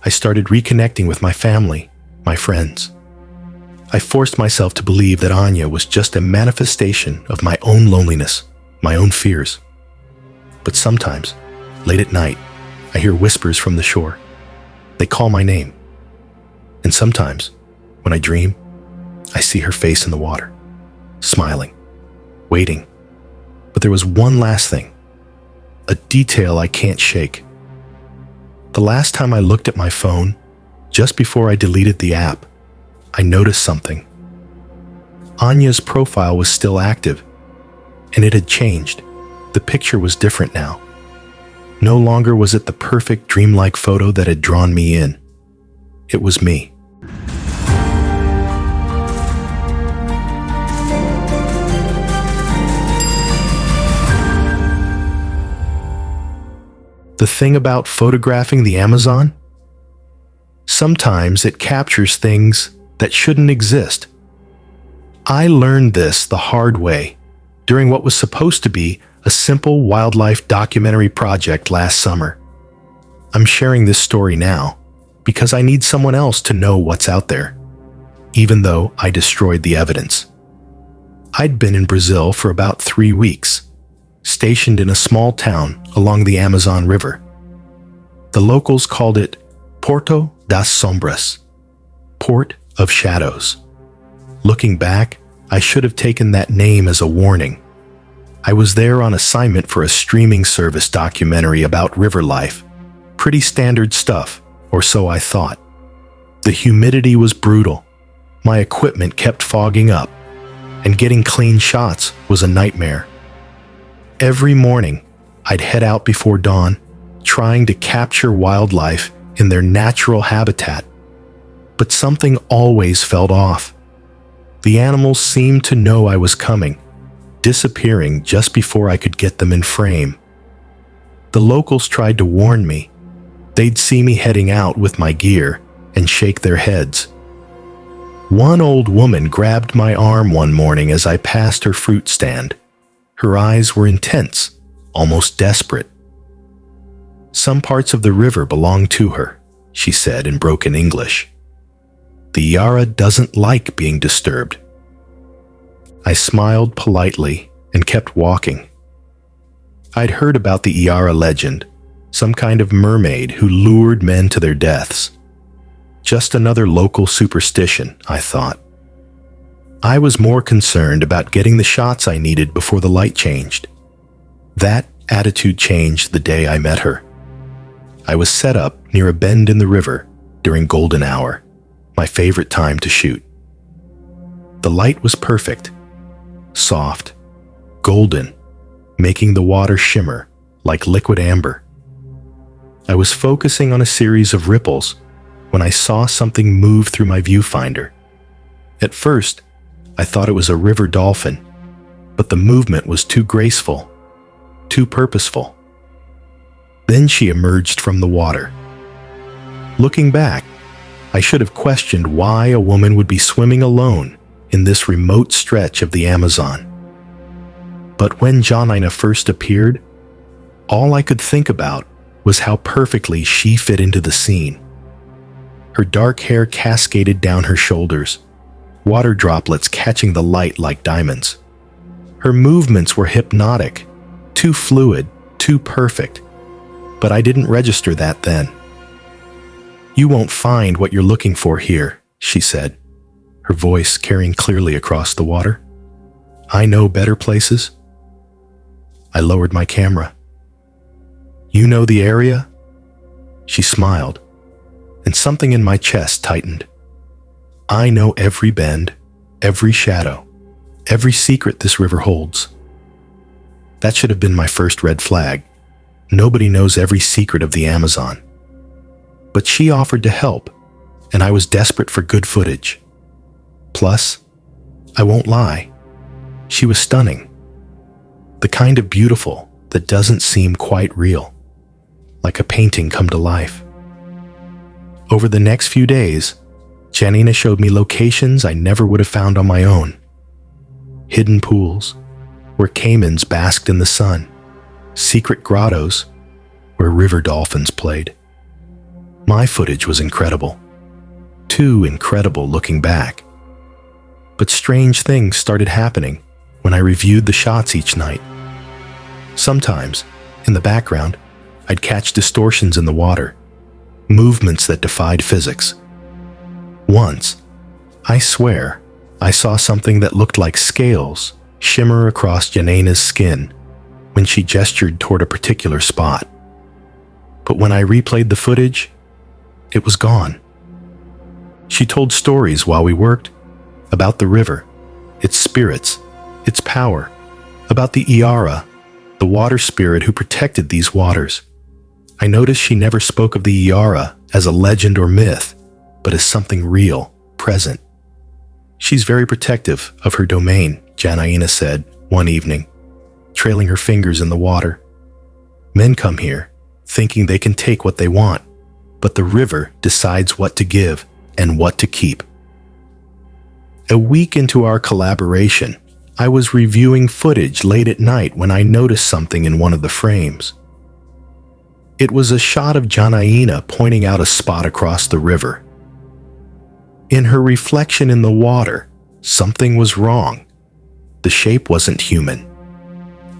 I started reconnecting with my family, my friends. I forced myself to believe that Anya was just a manifestation of my own loneliness, my own fears. But sometimes, late at night, I hear whispers from the shore. They call my name. And sometimes, when I dream, I see her face in the water, smiling, waiting. But there was one last thing, a detail I can't shake. The last time I looked at my phone, just before I deleted the app, I noticed something. Anya's profile was still active, and it had changed. The picture was different now. No longer was it the perfect dreamlike photo that had drawn me in. It was me. The thing about photographing the Amazon? Sometimes it captures things that shouldn't exist. I learned this the hard way during what was supposed to be a simple wildlife documentary project last summer. I'm sharing this story now because I need someone else to know what's out there, even though I destroyed the evidence. I'd been in Brazil for about 3 weeks, stationed in a small town along the Amazon River. The locals called it Porto das Sombras, Port of Shadows. Looking back, I should have taken that name as a warning. I was there on assignment for a streaming service documentary about river life. Pretty standard stuff, or so I thought. The humidity was brutal. My equipment kept fogging up, and getting clean shots was a nightmare. Every morning, I'd head out before dawn, trying to capture wildlife in their natural habitat. But something always felt off. The animals seemed to know I was coming, disappearing just before I could get them in frame. The locals tried to warn me. They'd see me heading out with my gear and shake their heads. One old woman grabbed my arm one morning as I passed her fruit stand. Her eyes were intense, almost desperate. "Some parts of the river belong to her," she said in broken English. "The Yara doesn't like being disturbed." I smiled politely and kept walking. I'd heard about the Yara legend, some kind of mermaid who lured men to their deaths. Just another local superstition, I thought. I was more concerned about getting the shots I needed before the light changed. That attitude changed the day I met her. I was set up near a bend in the river during golden hour, my favorite time to shoot. The light was perfect, soft, golden, making the water shimmer like liquid amber. I was focusing on a series of ripples when I saw something move through my viewfinder. At first, I thought it was a river dolphin, but the movement was too graceful, too purposeful. Then she emerged from the water. Looking back, I should have questioned why a woman would be swimming alone in this remote stretch of the Amazon. But when Janina first appeared, all I could think about was how perfectly she fit into the scene. Her dark hair cascaded down her shoulders, water droplets catching the light like diamonds. Her movements were hypnotic, too fluid, too perfect, but I didn't register that then. "You won't find what you're looking for here," she said, her voice carrying clearly across the water. "I know better places." I lowered my camera. "You know the area?" She smiled, and something in my chest tightened. "I know every bend, every shadow, every secret this river holds." That should have been my first red flag. Nobody knows every secret of the Amazon. But she offered to help, and I was desperate for good footage. Plus, I won't lie, she was stunning. The kind of beautiful that doesn't seem quite real, like a painting come to life. Over the next few days, Janina showed me locations I never would have found on my own. Hidden pools, where caimans basked in the sun, secret grottos, where river dolphins played. My footage was incredible. Too incredible looking back. But strange things started happening when I reviewed the shots each night. Sometimes, in the background, I'd catch distortions in the water, movements that defied physics. Once, I swear, I saw something that looked like scales shimmer across Janina's skin when she gestured toward a particular spot. But when I replayed the footage, it was gone. She told stories while we worked, about the river, its spirits, its power, about the Iara, the water spirit who protected these waters. I noticed she never spoke of the Iara as a legend or myth, but as something real, present. "She's very protective of her domain," Janina said one evening, trailing her fingers in the water. "Men come here, thinking they can take what they want, but the river decides what to give and what to keep." A week into our collaboration, I was reviewing footage late at night when I noticed something in one of the frames. It was a shot of Janaína pointing out a spot across the river. In her reflection in the water, something was wrong. The shape wasn't human.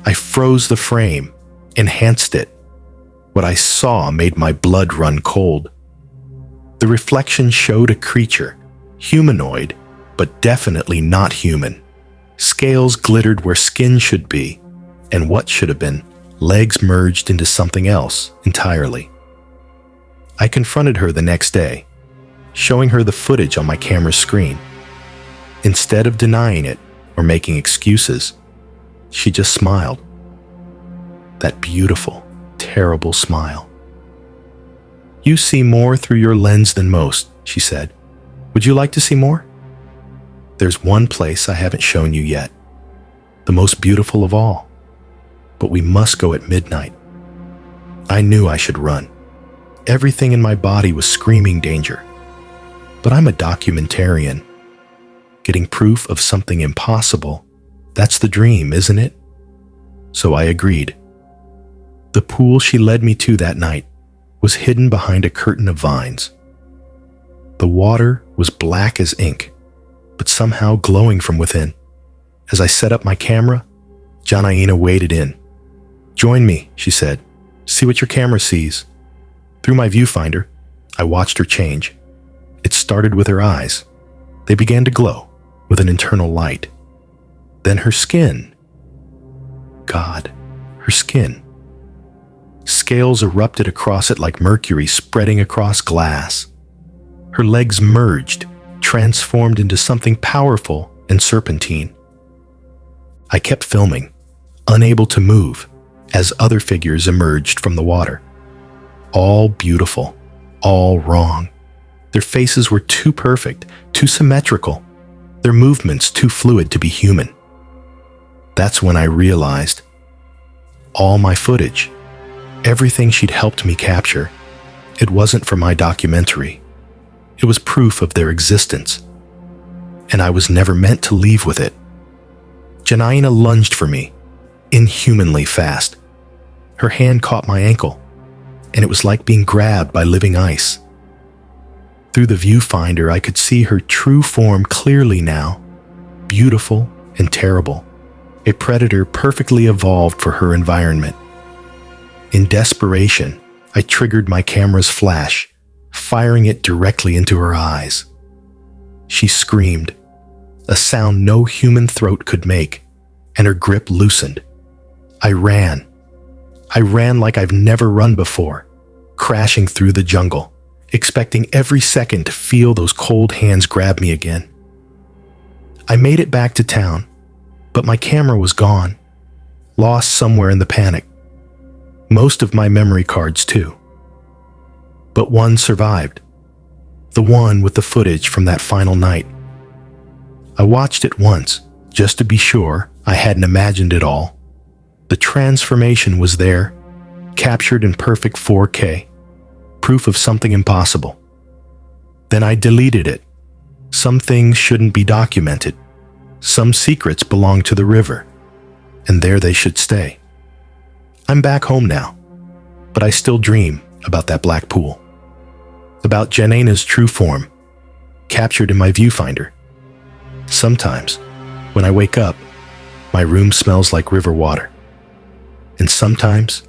I froze the frame, enhanced it. What I saw made my blood run cold. The reflection showed a creature, humanoid, but definitely not human. Scales glittered where skin should be, and what should have been legs merged into something else entirely. I confronted her the next day, showing her the footage on my camera's screen. Instead of denying it or making excuses, she just smiled. That beautiful, terrible smile. "You see more through your lens than most," she said. "Would you like to see more?" "There's one place I haven't shown you yet, the most beautiful of all, but we must go at midnight." I knew I should run. Everything in my body was screaming danger. But I'm a documentarian. Getting proof of something impossible, that's the dream, isn't it? So I agreed. The pool she led me to that night was hidden behind a curtain of vines. The water was black as ink, but somehow glowing from within. As I set up my camera, Janaína waded in. "Join me," she said. "See what your camera sees." Through my viewfinder, I watched her change. It started with her eyes. They began to glow with an internal light. Then her skin. God, her skin. Scales erupted across it like mercury spreading across glass. Her legs merged, transformed into something powerful and serpentine. I kept filming, unable to move, as other figures emerged from the water. All beautiful, all wrong. Their faces were too perfect, too symmetrical, their movements too fluid to be human. That's when I realized all my footage, everything she'd helped me capture, it wasn't for my documentary. It was proof of their existence, and I was never meant to leave with it. Janaína lunged for me, inhumanly fast. Her hand caught my ankle, and it was like being grabbed by living ice. Through the viewfinder, I could see her true form clearly now, beautiful and terrible, a predator perfectly evolved for her environment. In desperation, I triggered my camera's flash, firing it directly into her eyes. She screamed, a sound no human throat could make, and her grip loosened. I ran. I ran like I've never run before, crashing through the jungle, expecting every second to feel those cold hands grab me again. I made it back to town, but my camera was gone, lost somewhere in the panic. Most of my memory cards too. But one survived, the one with the footage from that final night. I watched it once, just to be sure I hadn't imagined it all. The transformation was there, captured in perfect 4K, proof of something impossible. Then I deleted it. Some things shouldn't be documented. Some secrets belong to the river, and there they should stay. I'm back home now, but I still dream about that black pool, about Janaína's true form, captured in my viewfinder. Sometimes, when I wake up, my room smells like river water. And sometimes,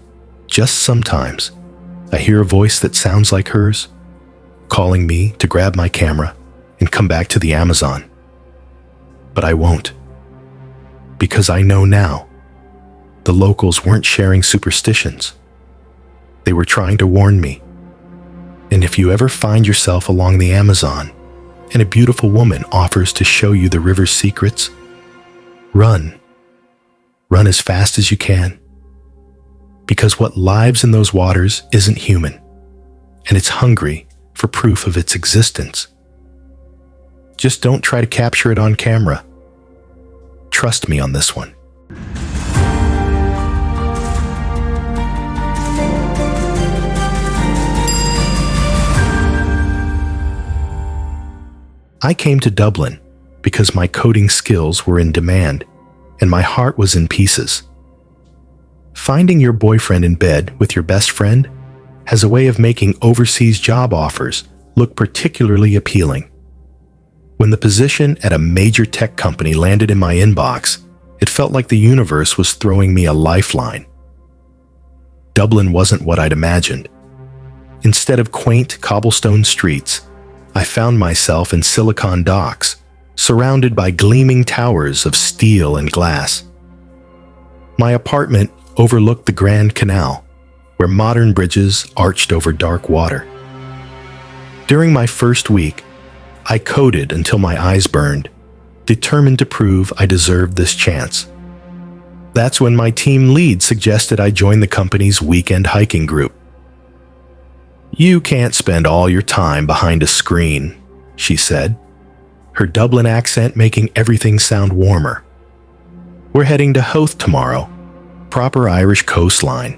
just sometimes, I hear a voice that sounds like hers, calling me to grab my camera and come back to the Amazon. But I won't, because I know now the locals weren't sharing superstitions. They were trying to warn me. And if you ever find yourself along the Amazon and a beautiful woman offers to show you the river's secrets, run. Run as fast as you can. Because what lives in those waters isn't human, and it's hungry for proof of its existence. Just don't try to capture it on camera. Trust me on this one. I came to Dublin because my coding skills were in demand, and my heart was in pieces. Finding your boyfriend in bed with your best friend has a way of making overseas job offers look particularly appealing. When the position at a major tech company landed in my inbox, it felt like the universe was throwing me a lifeline. Dublin wasn't what I'd imagined. Instead of quaint cobblestone streets, I found myself in Silicon Docks, surrounded by gleaming towers of steel and glass. My apartment overlooked the Grand Canal, where modern bridges arched over dark water. During my first week, I coded until my eyes burned, determined to prove I deserved this chance. That's when my team lead suggested I join the company's weekend hiking group. "You can't spend all your time behind a screen," she said, her Dublin accent making everything sound warmer. "We're heading to Howth tomorrow. Proper Irish coastline.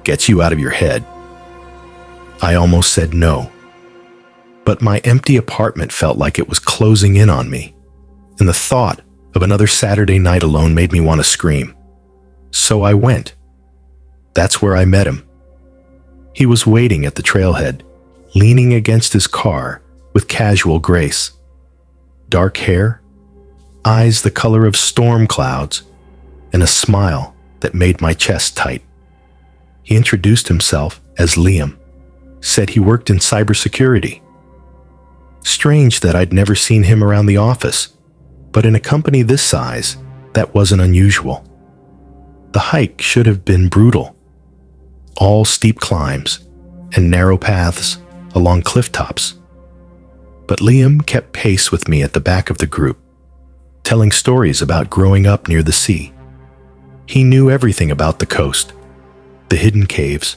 Gets you out of your head." I almost said no. But my empty apartment felt like it was closing in on me, and the thought of another Saturday night alone made me want to scream. So I went. That's where I met him. He was waiting at the trailhead, leaning against his car with casual grace. Dark hair, eyes the color of storm clouds, and a smile that made my chest tight. He introduced himself as Liam, said he worked in cybersecurity. Strange that I'd never seen him around the office, but in a company this size, that wasn't unusual. The hike should have been brutal. All steep climbs and narrow paths along cliff tops. But Liam kept pace with me at the back of the group, telling stories about growing up near the sea. He knew everything about the coast, the hidden caves,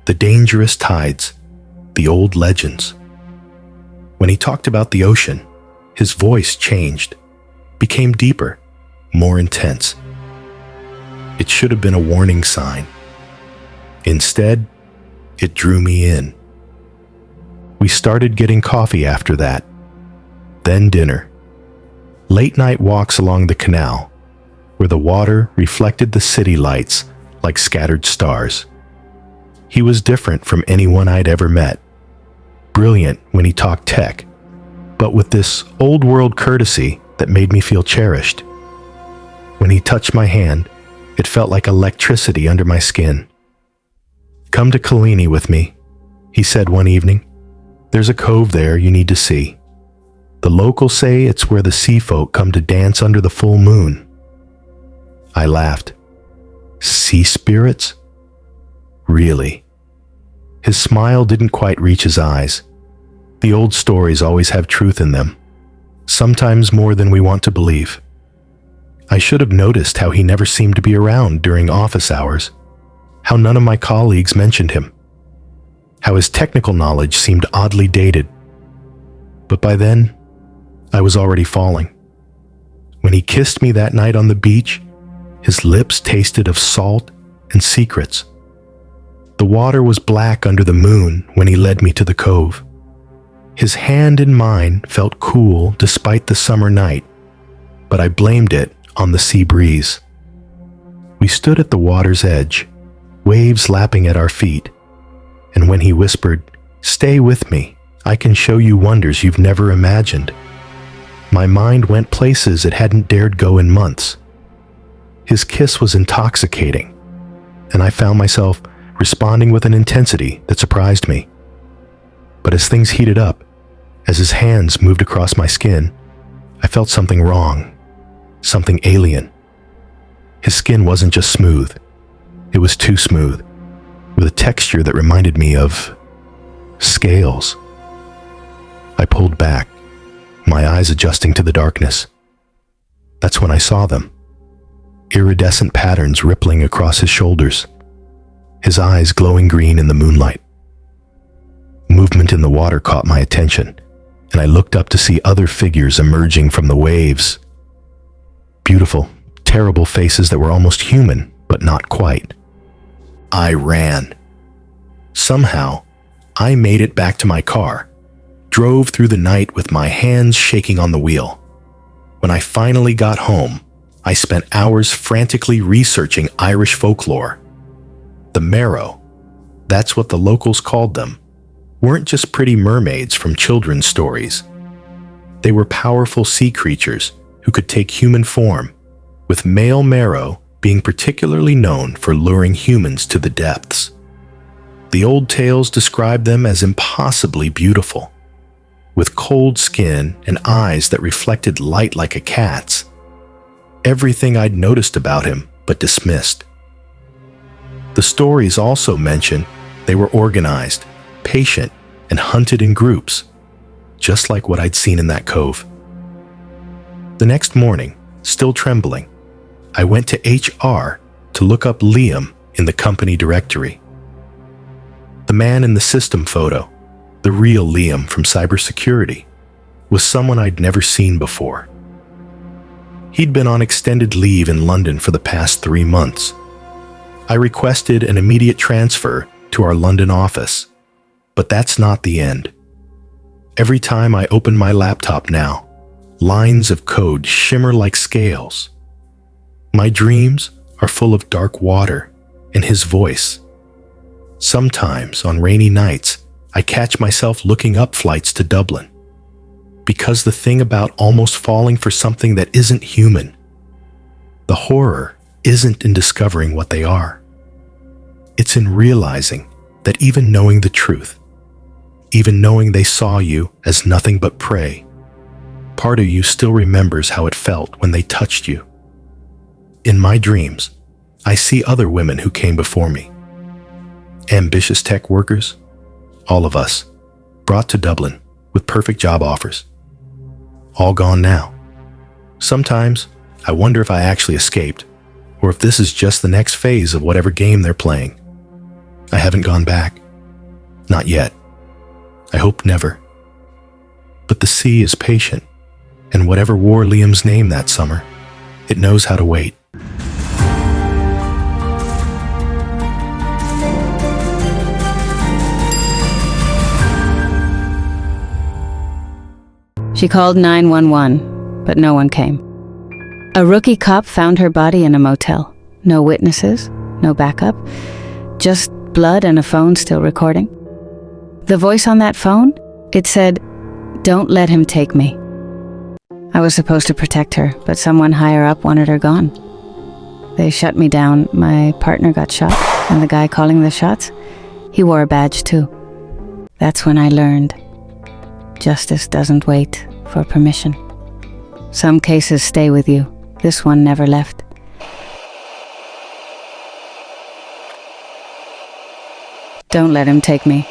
the dangerous tides, the old legends. When he talked about the ocean, his voice changed, became deeper, more intense. It should have been a warning sign. Instead, it drew me in. We started getting coffee after that, then dinner. Late-night walks along the canal, where the water reflected the city lights like scattered stars. He was different from anyone I'd ever met. Brilliant when he talked tech, but with this old-world courtesy that made me feel cherished. When he touched my hand, it felt like electricity under my skin. "Come to Killiney with me," he said one evening. "There's a cove there you need to see. The locals say it's where the sea folk come to dance under the full moon." I laughed. Sea spirits? Really? His smile didn't quite reach his eyes. The old stories always have truth in them, sometimes more than we want to believe. I should have noticed how he never seemed to be around during office hours, how none of my colleagues mentioned him, how his technical knowledge seemed oddly dated. But by then, I was already falling. When he kissed me that night on the beach, his lips tasted of salt and secrets. The water was black under the moon when he led me to the cove. His hand in mine felt cool despite the summer night, but I blamed it on the sea breeze. We stood at the water's edge, waves lapping at our feet, and when he whispered, "Stay with me, I can show you wonders you've never imagined," my mind went places it hadn't dared go in months. His kiss was intoxicating, and I found myself responding with an intensity that surprised me. But as things heated up, as his hands moved across my skin, I felt something wrong, something alien. His skin wasn't just smooth, it was too smooth, with a texture that reminded me of scales. I pulled back, my eyes adjusting to the darkness. That's when I saw them. Iridescent patterns rippling across his shoulders, his eyes glowing green in the moonlight. Movement in the water caught my attention, and I looked up to see other figures emerging from the waves. Beautiful, terrible faces that were almost human, but not quite. I ran. Somehow, I made it back to my car, drove through the night with my hands shaking on the wheel. When I finally got home, I spent hours frantically researching Irish folklore. The Merrow, that's what the locals called them, weren't just pretty mermaids from children's stories. They were powerful sea creatures who could take human form, with male Merrow being particularly known for luring humans to the depths. The old tales described them as impossibly beautiful, with cold skin and eyes that reflected light like a cat's. Everything I'd noticed about him but dismissed. The stories also mention they were organized, patient, and hunted in groups, just like what I'd seen in that cove. The next morning, still trembling, I went to HR to look up Liam in the company directory. The man in the system photo, the real Liam from cybersecurity, was someone I'd never seen before. He'd been on extended leave in London for the past 3 months. I requested an immediate transfer to our London office, but that's not the end. Every time I open my laptop now, lines of code shimmer like scales. My dreams are full of dark water and his voice. Sometimes, on rainy nights, I catch myself looking up flights to Dublin. Because the thing about almost falling for something that isn't human, the horror isn't in discovering what they are. It's in realizing that even knowing the truth, even knowing they saw you as nothing but prey, part of you still remembers how it felt when they touched you. In my dreams, I see other women who came before me. Ambitious tech workers, all of us, brought to Dublin with perfect job offers. All gone now. Sometimes, I wonder if I actually escaped, or if this is just the next phase of whatever game they're playing. I haven't gone back. Not yet. I hope never. But the sea is patient, and whatever wore Liam's name that summer, it knows how to wait. She called 911, but no one came. A rookie cop found her body in a motel. No witnesses, no backup, just blood and a phone still recording. The voice on that phone, it said, "Don't let him take me." I was supposed to protect her, but someone higher up wanted her gone. They shut me down. My partner got shot, and the guy calling the shots, he wore a badge too. That's when I learned justice doesn't wait for permission. Some cases stay with you. This one never left. Don't let him take me.